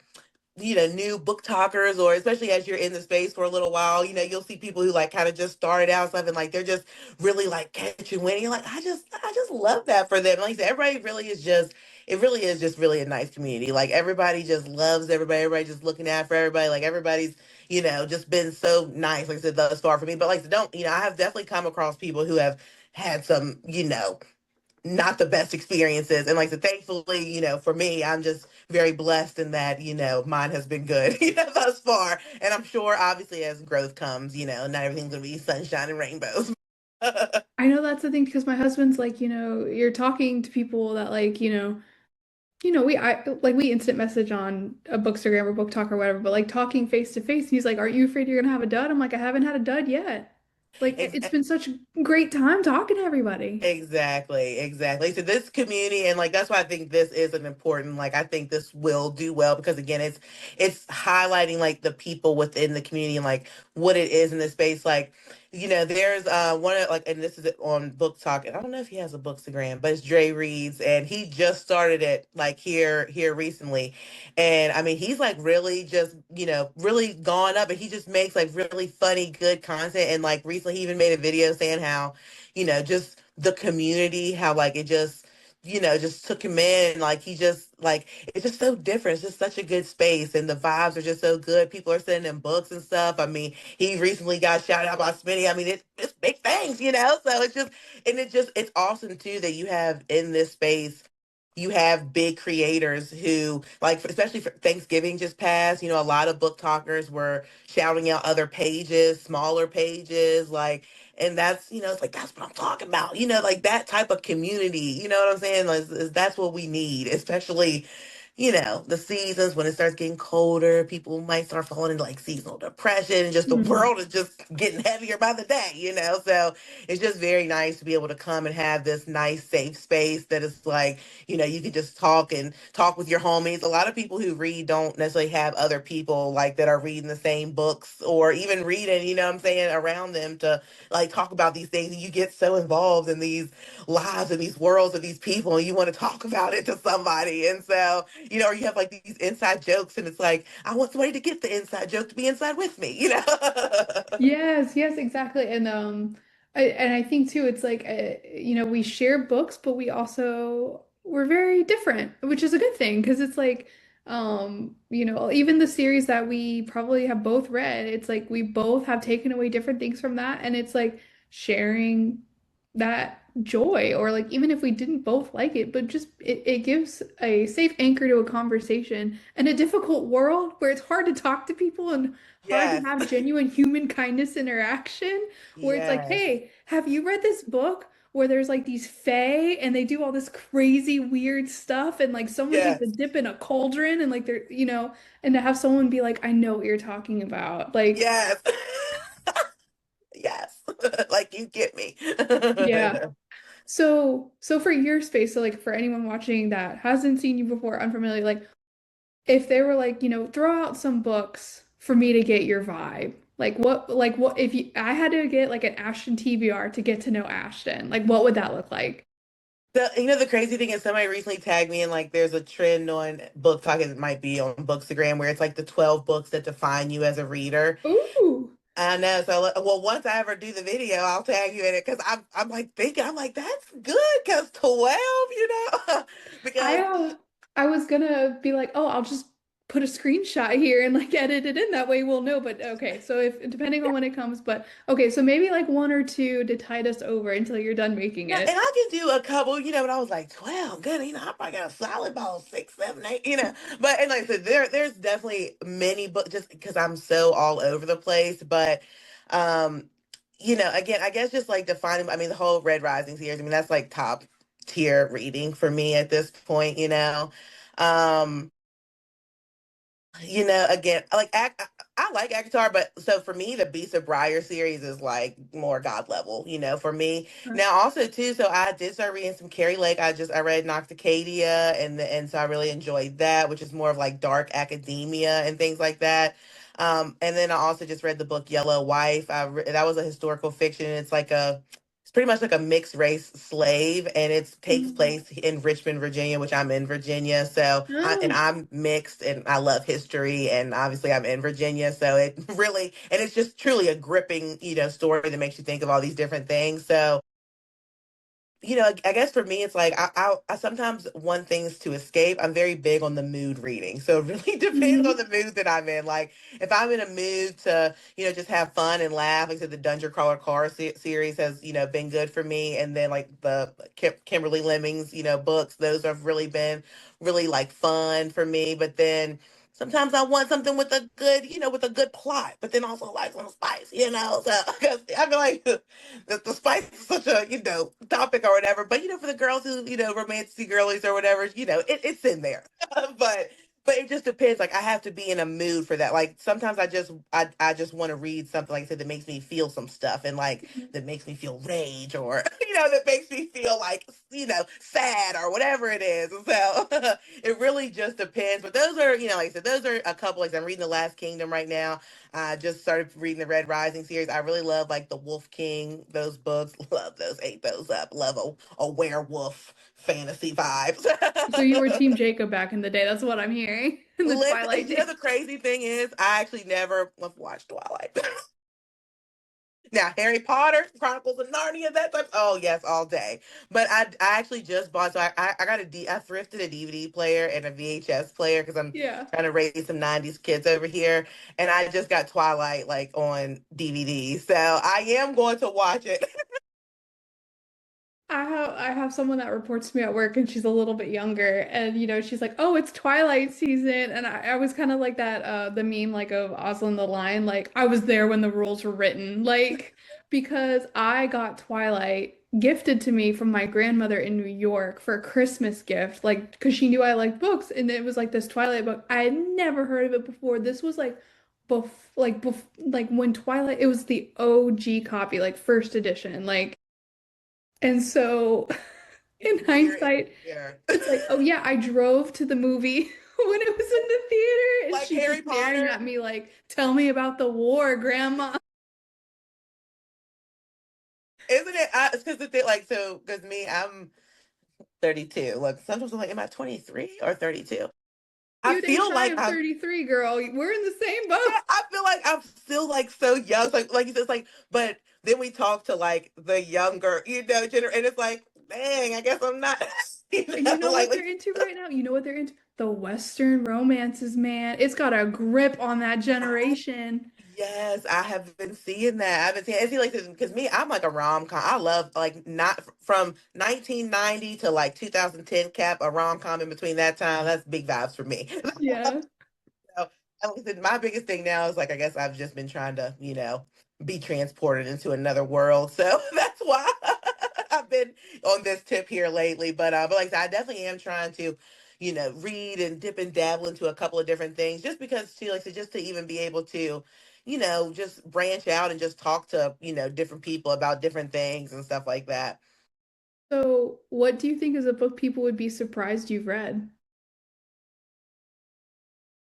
new book talkers, or especially as you're in the space for a little while, you'll see people who like kind of just started out and stuff, and like they're just really like catching wind. You're like, I just love that for them. Like I said, everybody really is just, it really is just really a nice community. Like everybody just loves everybody. Everybody just looking out for everybody. Like everybody's, just been so nice. Like I said, thus far for me. But like, don't, I have definitely come across people who have had some, not the best experiences. And like so thankfully, for me, I'm just very blessed in that, mine has been good, thus far. And I'm sure obviously as growth comes, not everything's gonna be sunshine and rainbows. I know that's the thing because my husband's like, you're talking to people that like, we instant message on a Bookstagram or Book Talk or whatever, but like talking face to face, he's like, "Aren't you afraid you're gonna have a dud?" I'm like, "I haven't had a dud yet." Like it's been such a great time talking to everybody. Exactly, exactly. So this community, and like that's why I think this is an important, like I think this will do well because again, it's highlighting like the people within the community and like what it is in this space. Like, there's one of like, and this is on Book Talk, and I don't know if he has a Bookstagram, but it's Dre Reads, and he just started it like here recently, and I mean he's like really just really gone up, and he just makes like really funny, good content, and like recently he even made a video saying how just the community, how like it just, just took him in. Like he just like it's just so different. It's just such a good space, and the vibes are just so good. People are sending him books and stuff. I mean, he recently got shouted out by Smitty. I mean, it's big things, So it's just and it's awesome too that you have in this space. You have big creators who, like, especially for Thanksgiving just passed, a lot of book talkers were shouting out other pages, smaller pages, like, and that's it's like that's what I'm talking about, like that type of community, you know what I'm saying, like, that's what we need, especially the seasons when it starts getting colder. People might start falling into like seasonal depression, and just the Mhm. world is just getting heavier by the day, so it's just very nice to be able to come and have this nice safe space that is like you can just talk and talk with your homies. A lot of people who read don't necessarily have other people like that are reading the same books or even reading, what I'm saying, around them to like talk about these things. And you get so involved in these lives and these worlds of these people, and you want to talk about it to somebody. And so, or you have like these inside jokes, and it's like, I want somebody to get the inside joke to be inside with me. Yes, yes, exactly. And I think too, it's like we share books, but we're very different, which is a good thing because it's like even the series that we probably have both read, it's like we both have taken away different things from that, and it's like sharing that joy, or like even if we didn't both like it, but just it gives a safe anchor to a conversation in a difficult world where it's hard to talk to people and hard to Yes. have genuine human kindness interaction where it's like, Yes. hey, have you read this book where there's like these fae and they do all this crazy weird stuff and like someone takes a Yes. dip in a cauldron and like they're, and to have someone be like, I know what you're talking about. Like, Yes. Yes. Like you get me. yeah. So for your space, so like for anyone watching that hasn't seen you before, unfamiliar, like if they were like, throw out some books for me to get your vibe. Like what if you I had to get like an Ashton TBR to get to know Ashton, like what would that look like? The crazy thing is somebody recently tagged me and like there's a trend on book talk, it might be on Bookstagram, where it's like the 12 books that define you as a reader. Ooh. I know. So, well, once I ever do the video, I'll tag you in it because I'm like thinking, I'm like, that's good because 12, I because uh I was gonna be like, oh, I'll just put a screenshot here and like edit it in that way we'll know. But okay, so if depending on when it comes, but okay, so maybe like one or two to tide us over until you're done making yeah, it. and I can do a couple, but I was like 12, good, I probably got a solid ball, 6, 7, 8, But and like I said, there's definitely many books just because I'm so all over the place. But um, again, I guess just like defining, I mean, the whole Red Rising series, I mean, that's like top tier reading for me at this point. Um, again, I like ACOTAR, but so for me, the Beast of Briar series is like more God level, for me. Now, also too, so I did start reading some Carrie Lake. I read Nocticadia, and so I really enjoyed that, which is more of like dark academia and things like that. And then I also just read the book Yellow Wife. That was a historical fiction. It's pretty much like a mixed race slave, and it takes Mm. place in Richmond, Virginia, which I'm in Virginia. So Oh, I'm mixed, and I love history, and obviously I'm in Virginia. So it really, and it's just truly a gripping, story that makes you think of all these different things. So I guess for me, it's like I sometimes want things to escape. I'm very big on the mood reading. So it really depends on Hmm. the mood that I'm in. Like, if I'm in a mood to, just have fun and laugh, like I said, the Dungeon Crawler Car series has, been good for me. And then, like, the Kimberly Lemmings, books, those have really been really, like, fun for me. But then sometimes I want something with a good, with a good plot, but then also like some spice, So, because I feel like the spice is such a, topic or whatever. But for the girls who, romantic girlies or whatever, it's in there. but but it just depends. Like, I have to be in a mood for that. Like, sometimes I just want to read something, like I said, that makes me feel some stuff, and like that makes me feel rage, or that makes me feel like, sad or whatever it is. And so it really just depends. But those are, like I said, those are a couple. Like, I'm reading The Last Kingdom right now. I just started reading the Red Rising series. I really love, like, the Wolf King, those books. Love those, ate those up. Love a werewolf fantasy vibes. So you were Team Jacob back in the day. That's what I'm hearing in the Listen, Twilight days. the crazy thing is, I actually never watched Twilight. Now, Harry Potter, Chronicles of Narnia, that type. Oh yes, all day. But I actually just bought. So I got I thrifted a DVD player and a VHS player because I'm Yeah. trying to raise some '90s kids over here, and I just got Twilight, like, on DVD. So I am going to watch it. I have someone that reports to me at work and she's a little bit younger and she's like, "Oh, it's Twilight season." And I was kind of like that the meme like of Aslan the Lion, like I was there when the rules were written. Like because I got Twilight gifted to me from my grandmother in New York for a Christmas gift, like because she knew I liked books and it was like this Twilight book. I had never heard of it before. This was like like when Twilight, it was the OG copy, like first edition, like and so in Here, hindsight, here, it's like, oh yeah, I drove to the movie when it was in the theater, and like she's Harry just staring Potter, at me like, tell me about the war, Grandma. isn't it? It's because the thing, like, so because me, I'm 32. Look, sometimes I'm like, am I 23 or 32? I Few days feel shy like of 33, girl. We're in the same boat. I feel like I'm still, like, so young. It's like you said, it's like, but then we talk to, like, the younger, and it's like, dang, I guess I'm not, And you know what like, they're into right now? You know what they're into? The Western romances, man. It's got a grip on that I, generation. yes, I have been seeing that. I've been seeing, and see, like, because me, I'm like a rom com. I love, like, not from 1990 to like 2010 cap, a rom com in between that time. That's big vibes for me. Yeah. So, like I said, my biggest thing now is, like, I guess I've just been trying to, be transported into another world. So that's why I've been on this tip here lately. But like I said, I definitely am trying to, read and dip and dabble into a couple of different things, just because, too, like I said, just to even be able to, just branch out and just talk to, different people about different things and stuff like that. So, what do you think is a book people would be surprised you've read?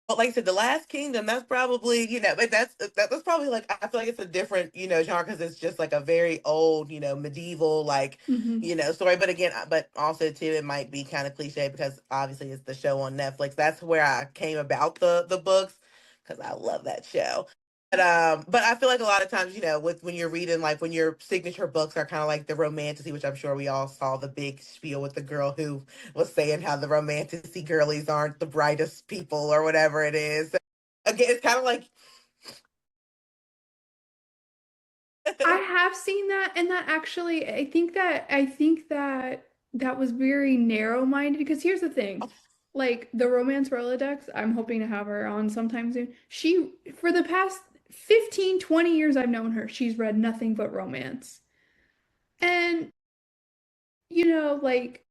But like I said, The Last Kingdom, that's probably, but that's probably, like, I feel like it's a different, genre, because it's just like a very old, medieval, like, Hmm. story. But again, but also too, it might be kind of cliche because obviously it's the show on Netflix. That's where I came about the books, because I love that show. But I feel like a lot of times, with when you're reading, like, when your signature books are kind of like the romantasy, which I'm sure we all saw the big spiel with the girl who was saying how the romantasy girlies aren't the brightest people or whatever it is. Again, it's kind of like, I have seen that, and that actually, I think that that was very narrow-minded because here's the thing. Like the Romance Rolodex, I'm hoping to have her on sometime soon. She, for the past 15, 20 years I've known her, she's read nothing but romance. And, like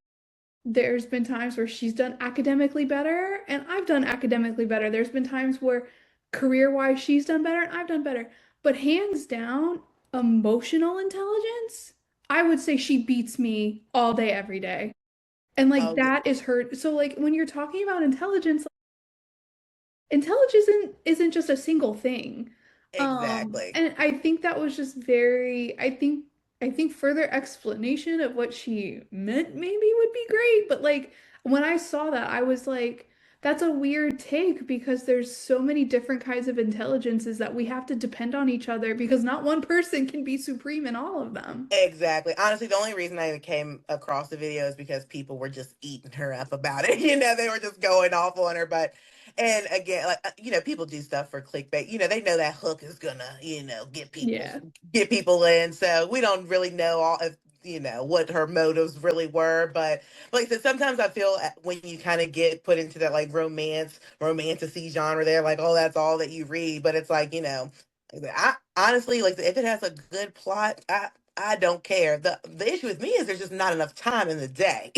there's been times where she's done academically better and I've done academically better. There's been times where career-wise she's done better and I've done better. But hands down, emotional intelligence, I would say she beats me all day, every day. And like oh yeah, that is her. So like when you're talking about intelligence, intelligence isn't just a single thing. exactly. And I think that was just very, I think further explanation of what she meant maybe would be great. But like when I saw that, I was like, that's a weird take because there's so many different kinds of intelligences that we have to depend on each other because not one person can be supreme in all of them. Exactly. Honestly, the only reason I even came across the video is because people were just eating her up about it. They were just going off on her. But, and again, like, people do stuff for clickbait. They know that hook is gonna, Yeah. get people in. So we don't really know all of, what her motives really were. But like I said, sometimes I feel when you kind of get put into that like romantasy genre, they're like, oh, that's all that you read. But it's like, I honestly like if it has a good plot, I don't care. The issue with me is there's just not enough time in the day.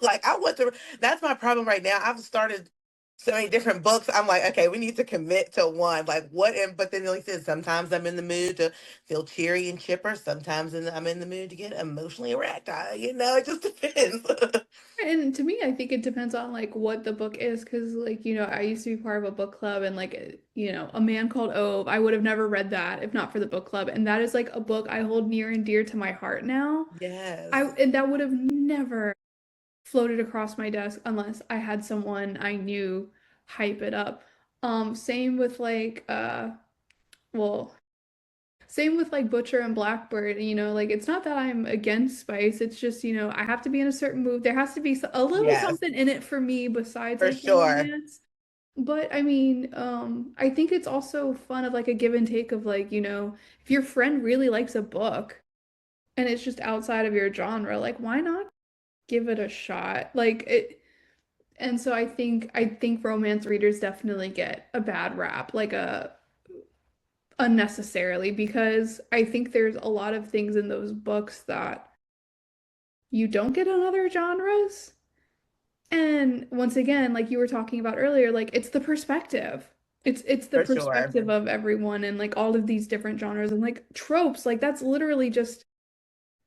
Like I want to. That's my problem right now. I've started so many different books. I'm like, okay, we need to commit to one. Like what? And but then like I said, sometimes I'm in the mood to feel cheery and chipper. Sometimes I'm in the mood to get emotionally wrecked. It just depends. And to me, I think it depends on like what the book is, because like, I used to be part of a book club and like, A Man Called Ove, I would have never read that if not for the book club. And that is like a book I hold near and dear to my heart now. Yes, And that would have never floated across my desk unless I had someone I knew hype it up. Same with like well, same with like Butcher and Blackbird, like it's not that I'm against spice, it's just, I have to be in a certain mood. There has to be a little yes, something in it for me besides for like the sure, romance. But I mean, I think it's also fun of like a give and take of like, if your friend really likes a book and it's just outside of your genre, like why not give it a shot? Like it, and so I think romance readers definitely get a bad rap, like a unnecessarily, because I think there's a lot of things in those books that you don't get in other genres. And once again, like you were talking about earlier, like it's the perspective. It's the for sure. perspective of everyone and like all of these different genres and like tropes. Like that's literally just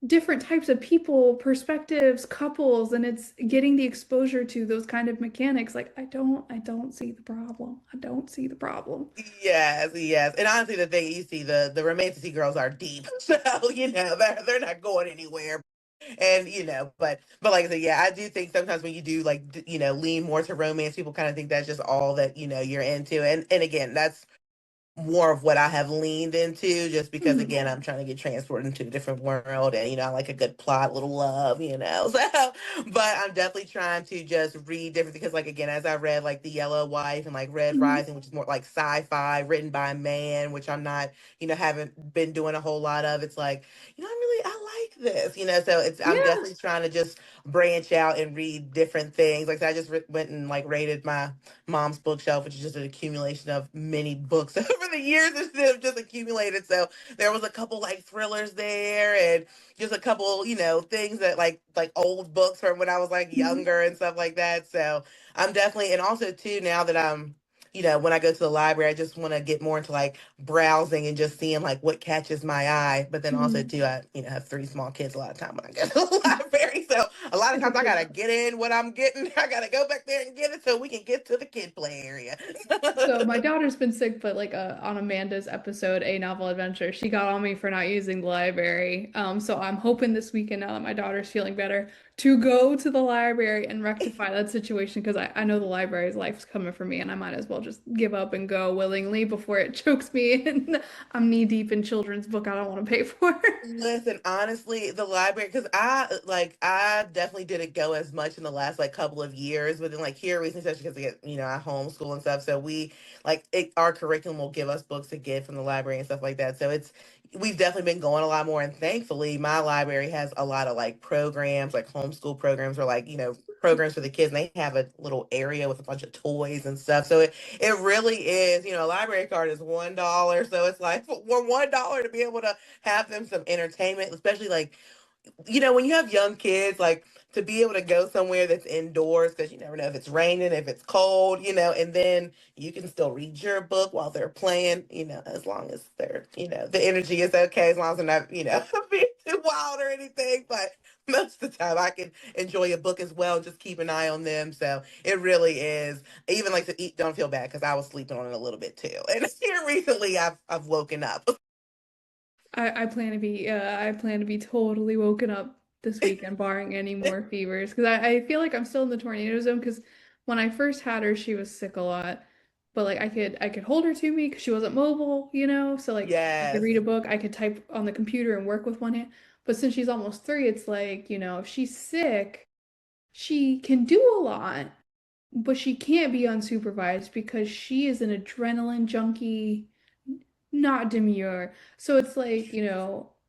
different types of people, perspectives, couples, and it's getting the exposure to those kind of mechanics. Like I don't see the problem. I don't see the problem. Yes, yes. And honestly, the thing you see, the romantic girls are deep, so they're not going anywhere. And but like I said, yeah, I do think sometimes when you do like lean more to romance, people kind of think that's just all that you're into. And again, that's more of what I have leaned into just because Mhm. again I'm trying to get transported into a different world and I like a good plot, little love, so but I'm definitely trying to just read different because like again as I read like The Yellow Wife and like Red Mhm. Rising, which is more like sci-fi written by a man, which I'm not haven't been doing a whole lot of. It's like I like this, so it's I'm Yeah. definitely trying to just branch out and read different things. Like I just went and like rated my mom's bookshelf, which is just an accumulation of many books over the years that have just accumulated. So there was a couple like thrillers there, and just a couple, things that like old books from when I was like Mhm. younger and stuff like that. So I'm definitely, and also too now that I'm. When I go to the library, I just want to get more into like browsing and just seeing like what catches my eye. But then also Mhm. too, I have three small kids a lot of time when I go to the library, so a lot of It's a times I gotta trade-off. get in what I'm getting. I gotta go back there and get it so we can get to the kid play area. So my daughter's been sick, but like on Amanda's episode, A Novel Adventure, she got on me for not using the library. So I'm hoping this weekend, now that my daughter's feeling better, to go to the library and rectify that situation because I know the library's life's coming for me and I might as well just give up and go willingly before it chokes me and I'm knee deep in children's book I don't want to pay for. Listen, honestly, the library, because I definitely didn't go as much in the last like couple of years, but then like here recently, especially because I homeschool and stuff, so we our curriculum will give us books to get from the library and stuff like that. So we've definitely been going a lot more, and thankfully, my library has a lot of like programs, like homeschool programs, or like programs for the kids, and they have a little area with a bunch of toys and stuff. So it really is, a library card is $1, so it's like for $1 to be able to have them some entertainment, especially like when you have young kids, like to be able to go somewhere that's indoors because you never know if it's raining, if it's cold, and then you can still read your book while they're playing, as long as they're, the energy is okay, as long as they're not, being too wild or anything. But most of the time, I can enjoy a book as well and just keep an eye on them. So it really is. Even like to eat, don't feel bad because I was sleeping on it a little bit too. And here recently, I've woken up. I plan to be totally woken up this weekend, barring any more fevers, because I feel like I'm still in the tornado zone. Because when I first had her, she was sick a lot. But like I could hold her to me because she wasn't mobile, you know? So like I could Yes. read a book, I could type on the computer and work with one hand. But since she's almost 3, it's like, if she's sick, she can do a lot, but she can't be unsupervised because she is an adrenaline junkie, not demure. So it's like,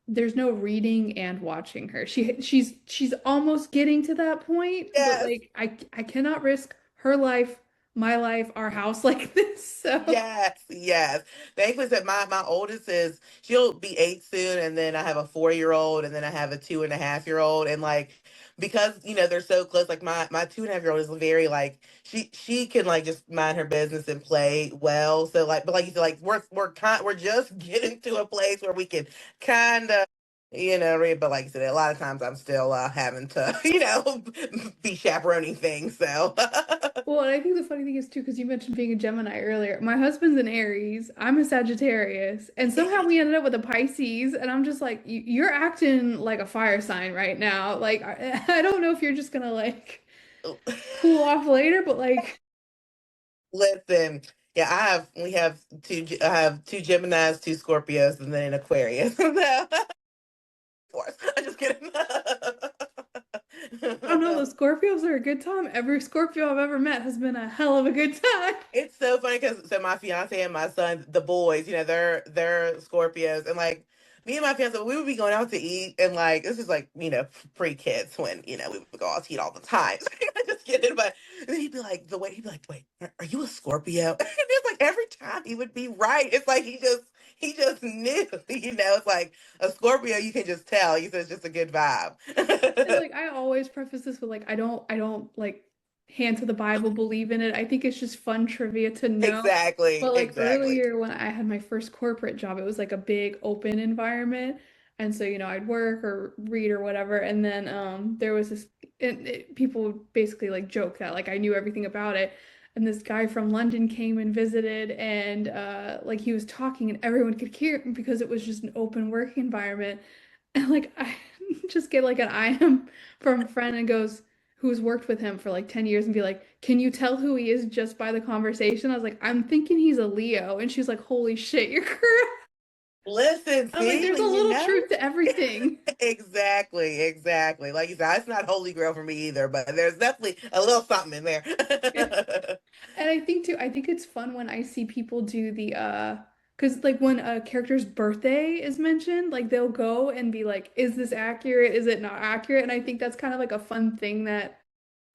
there's no reading and watching her. She's almost getting to that point, but Yes. like I cannot risk her life, my life, our house like this. So Yes, yes. Thankfully, that my oldest is she'll be 8 soon, and then I have a 4-year-old, and then I have a 2.5-year-old, and like because they're so close. Like my 2.5-year-old is very like she can like just mind her business and play well. So like, but like you said, like we're just getting to a place where we can kind of. Read, but like I said, a lot of times I'm still having to, be chaperoning things. So, well, and I think the funny thing is too, because you mentioned being a Gemini earlier. My husband's an Aries, I'm a Sagittarius, and somehow we ended up with a Pisces, and I'm just like, you're acting like a fire sign right now. Like, I don't know if you're just gonna like cool off later, but like, listen, yeah, I have two Geminis, two Scorpios, and then an Aquarius. So, of course, I'm just kidding. I don't know, the Scorpios are a good time. Every Scorpio I've ever met has been a hell of a good time. It's so funny because my fiance and my son, the boys, they're Scorpios, and like me and my fiance, we would be going out to eat, and like this is like pre kids when we would go out to eat all the time. Just kidding, but then he'd be like, wait, are you a Scorpio? And it's like every time he would be right. It's like he just knew, It's like a Scorpio, you can just tell. He says just a good vibe. And like I always preface this with like I don't like hand to the Bible believe in it. I think it's just fun trivia to know. Exactly, But like exactly. earlier when I had my first corporate job, it was like a big open environment. And so, I'd work or read or whatever. And then there was this people would basically like joke that like I knew everything about it. And this guy from London came and visited and like he was talking and everyone could hear him because it was just an open work environment. And like I just get like an IM from a friend and goes, who's worked with him for like 10 years and be like, can you tell who he is just by the conversation? I was like, I'm thinking he's a Leo. And she's like, holy shit, you're correct. Listen, I was like, see, there's a when you little know. truth to everything. Exactly, exactly. Like you said, it's not holy grail for me either, but there's definitely a little something in there. And I think too, I think it's fun when I see people do the because like when a character's birthday is mentioned, like they'll go and be like, is this accurate? Is it not accurate? And I think that's kind of like a fun thing that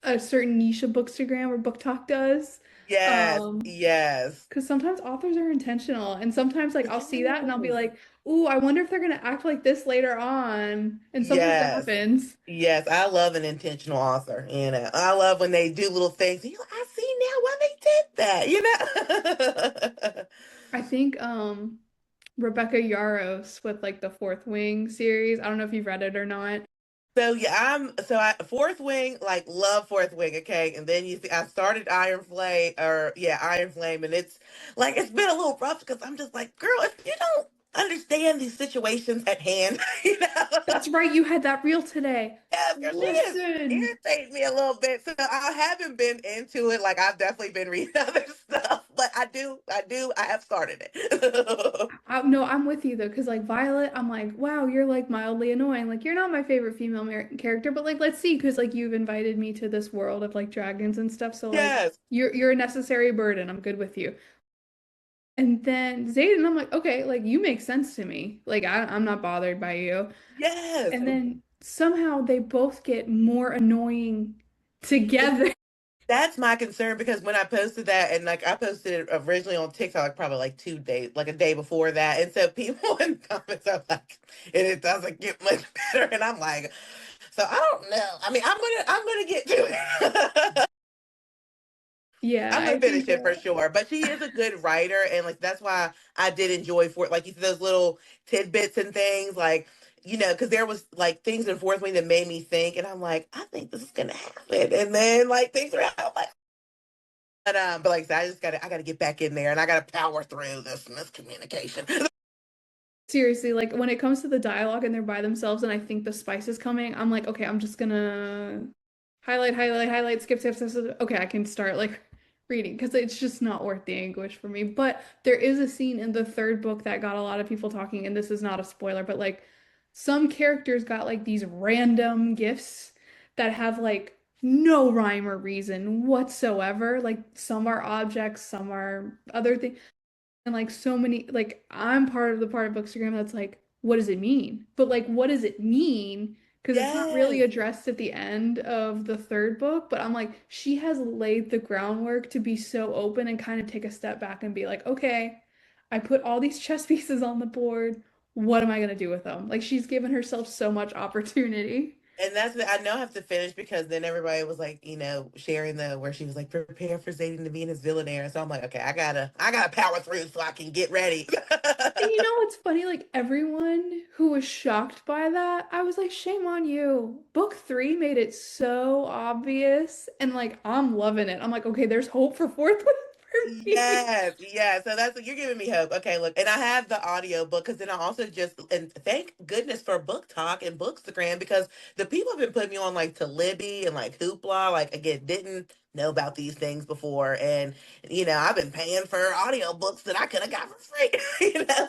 a certain niche of Bookstagram or Book Talk does. Yes, Um, yes, because sometimes authors are intentional, and sometimes like I'll see that and I'll be yes, like, "Ooh, I wonder if they're gonna act like this later on." And sometimes it yes, happens. yes. I love an intentional author. I love when they do little things. And you're like, I see now why they did that. I think Rebecca Yarros with like the Fourth Wing series. I don't know if you've read it or not. So yeah, Fourth Wing, like love Fourth Wing, okay. And then you see, I started Iron Flame, or yeah, Iron Flame, and it's like it's been a little rough because I'm just like, girl, if you don't understand these situations at hand, That's right, you had that reel today. yeah, girl, she is Listen. irritating me a little bit. So I haven't been into it. Like I've definitely been reading other stuff, but I have started it. No, I'm with you though, because like Violet, I'm like, wow, you're like mildly annoying. Like you're not my favorite female character, but like let's see, because like you've invited me to this world of like dragons and stuff. So like Yes, you're a necessary burden. I'm good with you. And then Zayden, I'm like, okay, like you make sense to me. Like I'm not bothered by you. yes. And then somehow they both get more annoying together. That's my concern because when I posted that, and like I posted it originally on TikTok, like probably like 2 days, like a day before that, and so people in the comments are like, and it doesn't get much better, and I'm like, so I don't know. I mean, I'm gonna get to it. Yeah, I'm I gonna finish think it for sure. But she is a good writer, and like that's why I did enjoy for like you see those little tidbits and things, like because there was like things in Fourth Wing that made me think, and I'm like, I think this is gonna happen, and then like things are out, like. But like I said, I gotta get back in there and I gotta power through this miscommunication. seriously, like when it comes to the dialogue and they're by themselves and I think the spice is coming, I'm like, okay, I'm just gonna highlight, highlight, highlight, skip, skip, skip, skip. Okay, I can start like reading because it's just not worth the anguish for me. But there is a scene in the third book that got a lot of people talking, and this is not a spoiler, but like some characters got like these random gifts that have like no rhyme or reason whatsoever. Like some are objects, some are other things. And like so many, like I'm part of the part of Bookstagram that's like, what does it mean? But like, what does it mean? Because it's not really Yes. addressed at the end of the third book. But I'm like, she has laid the groundwork to be so open and kind of take a step back and be like, okay, I put all these chess pieces on the board. What am I gonna do with them? Like she's given herself so much opportunity. And I know I have to finish because then everybody was like, sharing the where she was like, prepare for Zadie to be in his villainaire. So I'm like, okay, I gotta power through so I can get ready. And you know what's funny? Like everyone who was shocked by that, I was like, shame on you. Book three made it so obvious, and like I'm loving it. I'm like, okay, there's hope for fourth one for me. Yes, yeah. So that's you're giving me hope. Okay, look, and I have the audio book because then I also just and thank goodness for Book Talk and Bookstagram because the people have been putting me on like to Libby and like Hoopla. Like again, didn't know about these things before, and I've been paying for audiobooks that I could have got for free.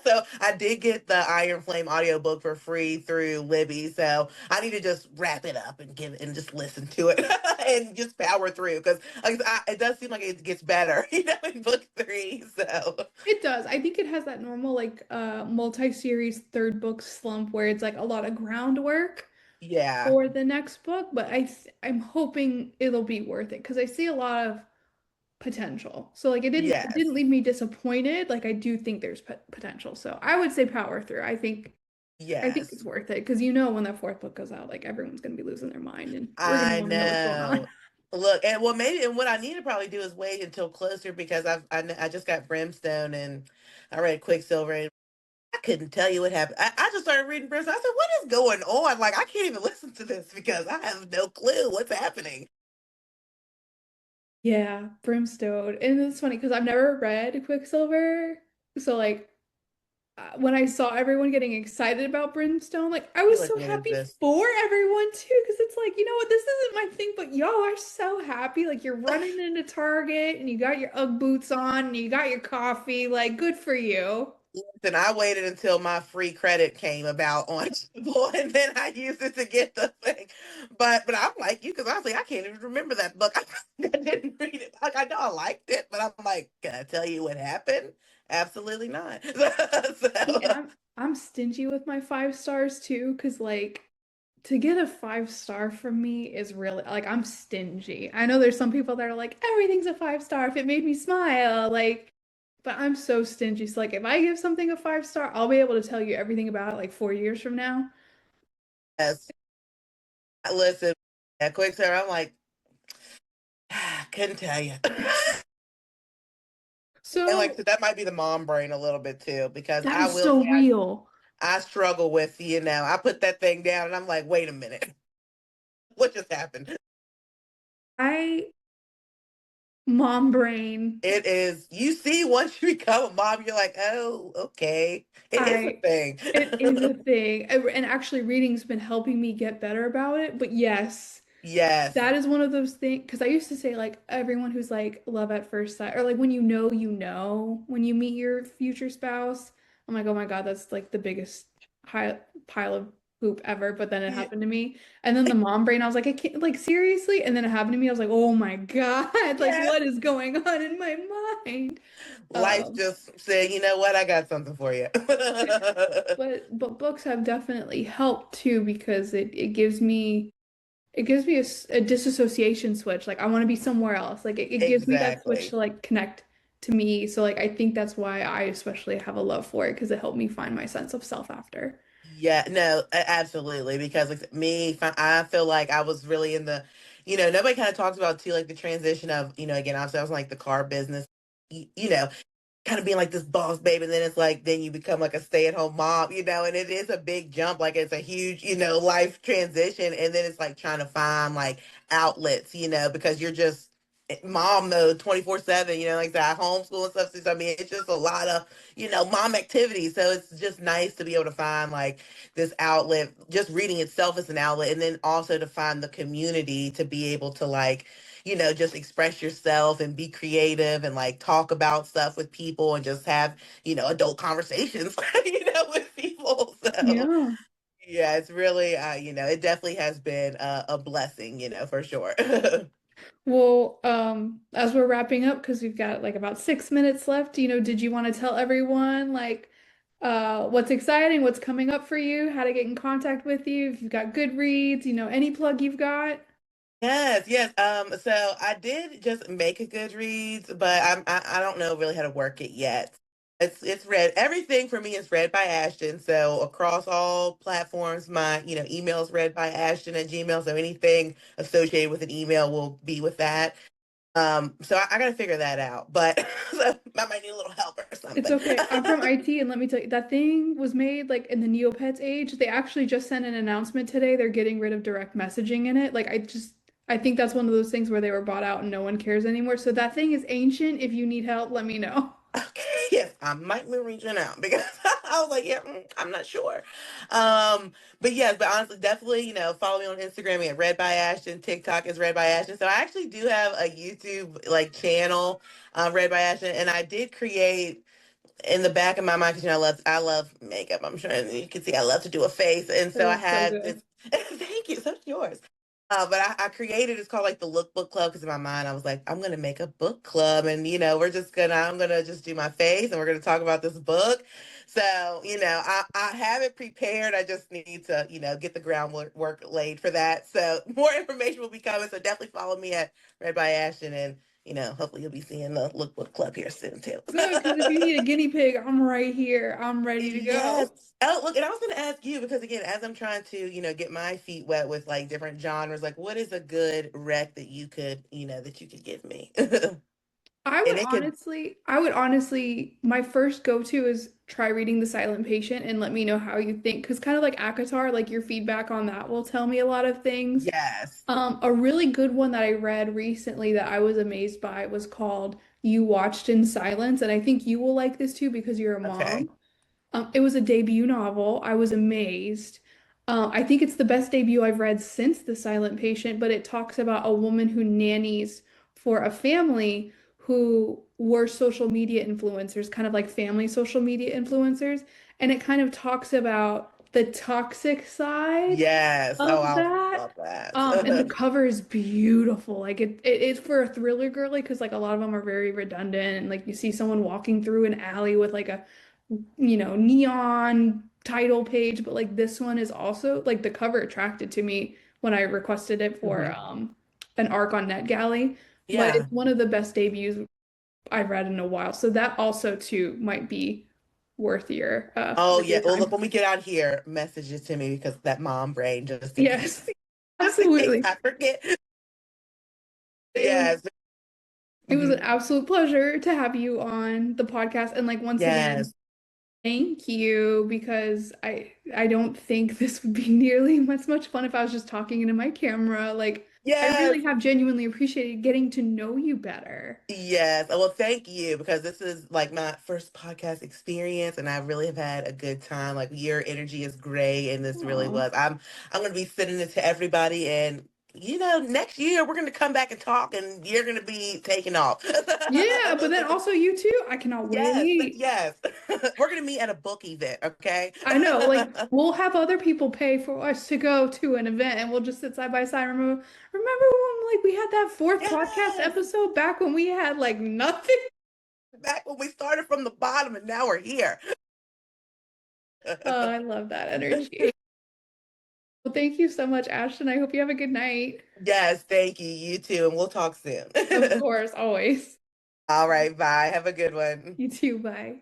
So I did get the Iron Flame audiobook for free through Libby. So I need to just wrap it up and give it and just listen to it and just power through because it does seem like it gets better, in book three. So It does. I think it has that normal like multi-series third book slump where it's like a lot of groundwork yeah, for the next book, but I'm hoping it'll be worth it because I see a lot of potential. So like it yes, didn't leave me disappointed. Like I do think there's potential. So I would say power through. I think yes. it's worth it because when that fourth book goes out, like everyone's gonna be losing their mind and we're gonna I want to know what's going on. know. Look, and well, maybe, and what I need to probably do is wait until closer because I just got Brimstone and I read Quicksilver and I couldn't tell you what happened. I just started reading Brimstone. I said, "What is going on?" Like I can't even listen to this because I have no clue what's happening. Yeah, Brimstone. And it's funny because I've never read Quicksilver. So like when I saw everyone getting excited about Brimstone, like I You're was like, so "What is happy this?" for everyone too, because it's like, you know what, this isn't my thing, but y'all are so happy. Like you're running into Target and you got your Ugg boots on and you got your coffee. Like, good for you. Listen, I waited until my free credit came about on Audible, and then I used it to get the thing. But I'm like you because honestly, I can't even remember that book. I didn't read it. Like I know I liked it, but I'm like, can I tell you what happened? Absolutely not. See, and So, I'm stingy with my 5 stars too, because like to get a 5 star from me is really like I'm stingy. I know there's some people that are like, everything's a 5 star if it made me smile. Like, but I'm so stingy. So like if I give something a 5 star, I'll be able to tell you everything about it like 4 years from now. yes, listen, that quick sir, I'm like, couldn't tell you. And like So so that might be the mom brain a little bit too, because that I is will so say real. I struggle with, I put that thing down and I'm like, wait a minute, what just happened? I mom brain. It is, you see, once you become a mom, you're like, oh, okay. It is a I thing. It is a thing. And actually reading's been helping me get better about it. But yes. Yes. That is one of those things because I used to say like everyone who's like love at first sight or like when you know when you meet your future spouse. I'm like, oh my God, that's like the biggest pile of poop ever. But then it Yeah. happened to me. And then the mom brain, I was like, I can't like seriously. And then it happened to me. I was like, oh my God, like Yes. what is going on in my mind? Life Um, just said, you know what? I got something for you. but books have definitely helped too because it gives me a disassociation switch. Like I want to be somewhere else. Like it gives me that switch Exactly. to like connect to me. So like I think that's why I especially have a love for it because it helped me find my sense of self after. Yeah, no, absolutely. Because like me, I feel like I was really in the, nobody kind of talks about too, like the transition of, again, obviously I was in, like the car business, you know, kind of being like this boss babe, and then it's like then you become like a stay-at-home mom, and it is a big jump, like it's a huge, life transition, and then it's like trying to find like outlets, because you're just mom mode 24/7, like that homeschool and stuff. So I mean, it's just a lot of, mom activities. So it's just nice to be able to find like this outlet, just reading itself as an outlet, and then also to find the community to be able to like, just express yourself and be creative and like talk about stuff with people and just have, adult conversations, with people. So Yeah. yeah, it's really, it definitely has been a blessing, for sure. Well, as we're wrapping up, because we've got like about 6 minutes left, did you want to tell everyone like what's exciting, what's coming up for you, how to get in contact with you, if you've got Goodreads, any plug you've got? Yes, yes. So I did just make a Goodreads, but I don't know really how to work it yet. It's read, everything for me is read by Ashton. So across all platforms, my email is read by Ashton at Gmail. So anything associated with an email will be with that. So I got to figure that out, but so I might need a little help or It's something. okay. I'm from IT, and let me tell you, that thing was made like in the Neopets age. They actually just sent an announcement today. They're getting rid of direct messaging in it. Like, I think that's one of those things where they were bought out and no one cares anymore. So that thing is ancient. If you need help, let me know. Okay, yes, I might be reaching out because I was like, yeah, I'm not sure. But yes, but honestly, definitely, follow me on Instagram at Read by Ashton. TikTok is Read by Ashton. So I actually do have a YouTube like channel, Read by Ashton, and I did create in the back of my mind because I love makeup. I'm sure you can see I love to do a face, and It so I looks so had good. this. Thank you, so yours. But I created, it's called like the Lookbook Club because in my mind I was like, I'm gonna make a book club, and I'm gonna just do my face, and we're gonna talk about this book. So I have it prepared. I just need to get the groundwork work laid for that. So more information will be coming. So definitely follow me at Read by Ashton, and hopefully you'll be seeing the Lookbook Club here soon too. Good, because if you need a guinea pig, I'm right here. I'm ready to Yes. go. Oh, look, and I was going to ask you because again, as I'm trying to, get my feet wet with like different genres, like what is a good rec that you could give me? And it could, I would honestly, my first go-to is try reading The Silent Patient and let me know how you think. Because kind of like ACOTAR, like your feedback on that will tell me a lot of things. yes. A really good one that I read recently that I was amazed by was called You Watched in Silence. And I think you will like this too because you're a Okay. mom. It was a debut novel. I was amazed. I think it's the best debut I've read since The Silent Patient, but it talks about a woman who nannies for a family who were social media influencers, kind of like family social media influencers. And it kind of talks about the toxic side Yes. Oh, of I that. love that. And the cover is beautiful. Like it's for a thriller girly because like a lot of them are very redundant and like you see someone walking through an alley with like a neon title page, but like this one is also like the cover attracted to me when I requested it for Mhm. an arc on NetGalley. But Yeah. it's one of the best debuts I've read in a while. So that also too might be Oh, worth yeah. your Well, look, time. when we get out here, message it to me because that mom brain just in Yes, case, just in case absolutely. I forget. It was Yes. it was an Mhm. absolute pleasure to have you on the podcast. And like once again, Yes. thank you because I don't think this would be nearly as much fun if I was just talking into my camera. Like I really Yes. have genuinely appreciated getting to know you better. Yes. Well, thank you because this is like my first podcast experience and I really have had a good time. Like your energy is great and this really Oh. was. I'm going to be sending it to everybody and next year we're going to come back and talk and you're going to be taking off. Yeah, but then also you too. I cannot Yes. wait. Yes. We're going to meet at a book event, okay? I know, like we'll have other people pay for us to go to an event and we'll just sit side by side. Remember when like we had that fourth podcast Yes. episode back when we had like nothing? Back when we started from the bottom and now we're here. Oh, I love that energy. Well, thank you so much, Ashton. I hope you have a good night. Yes, thank you. You too. And we'll talk soon. Of course, always. All right, bye. Have a good one. You too, bye.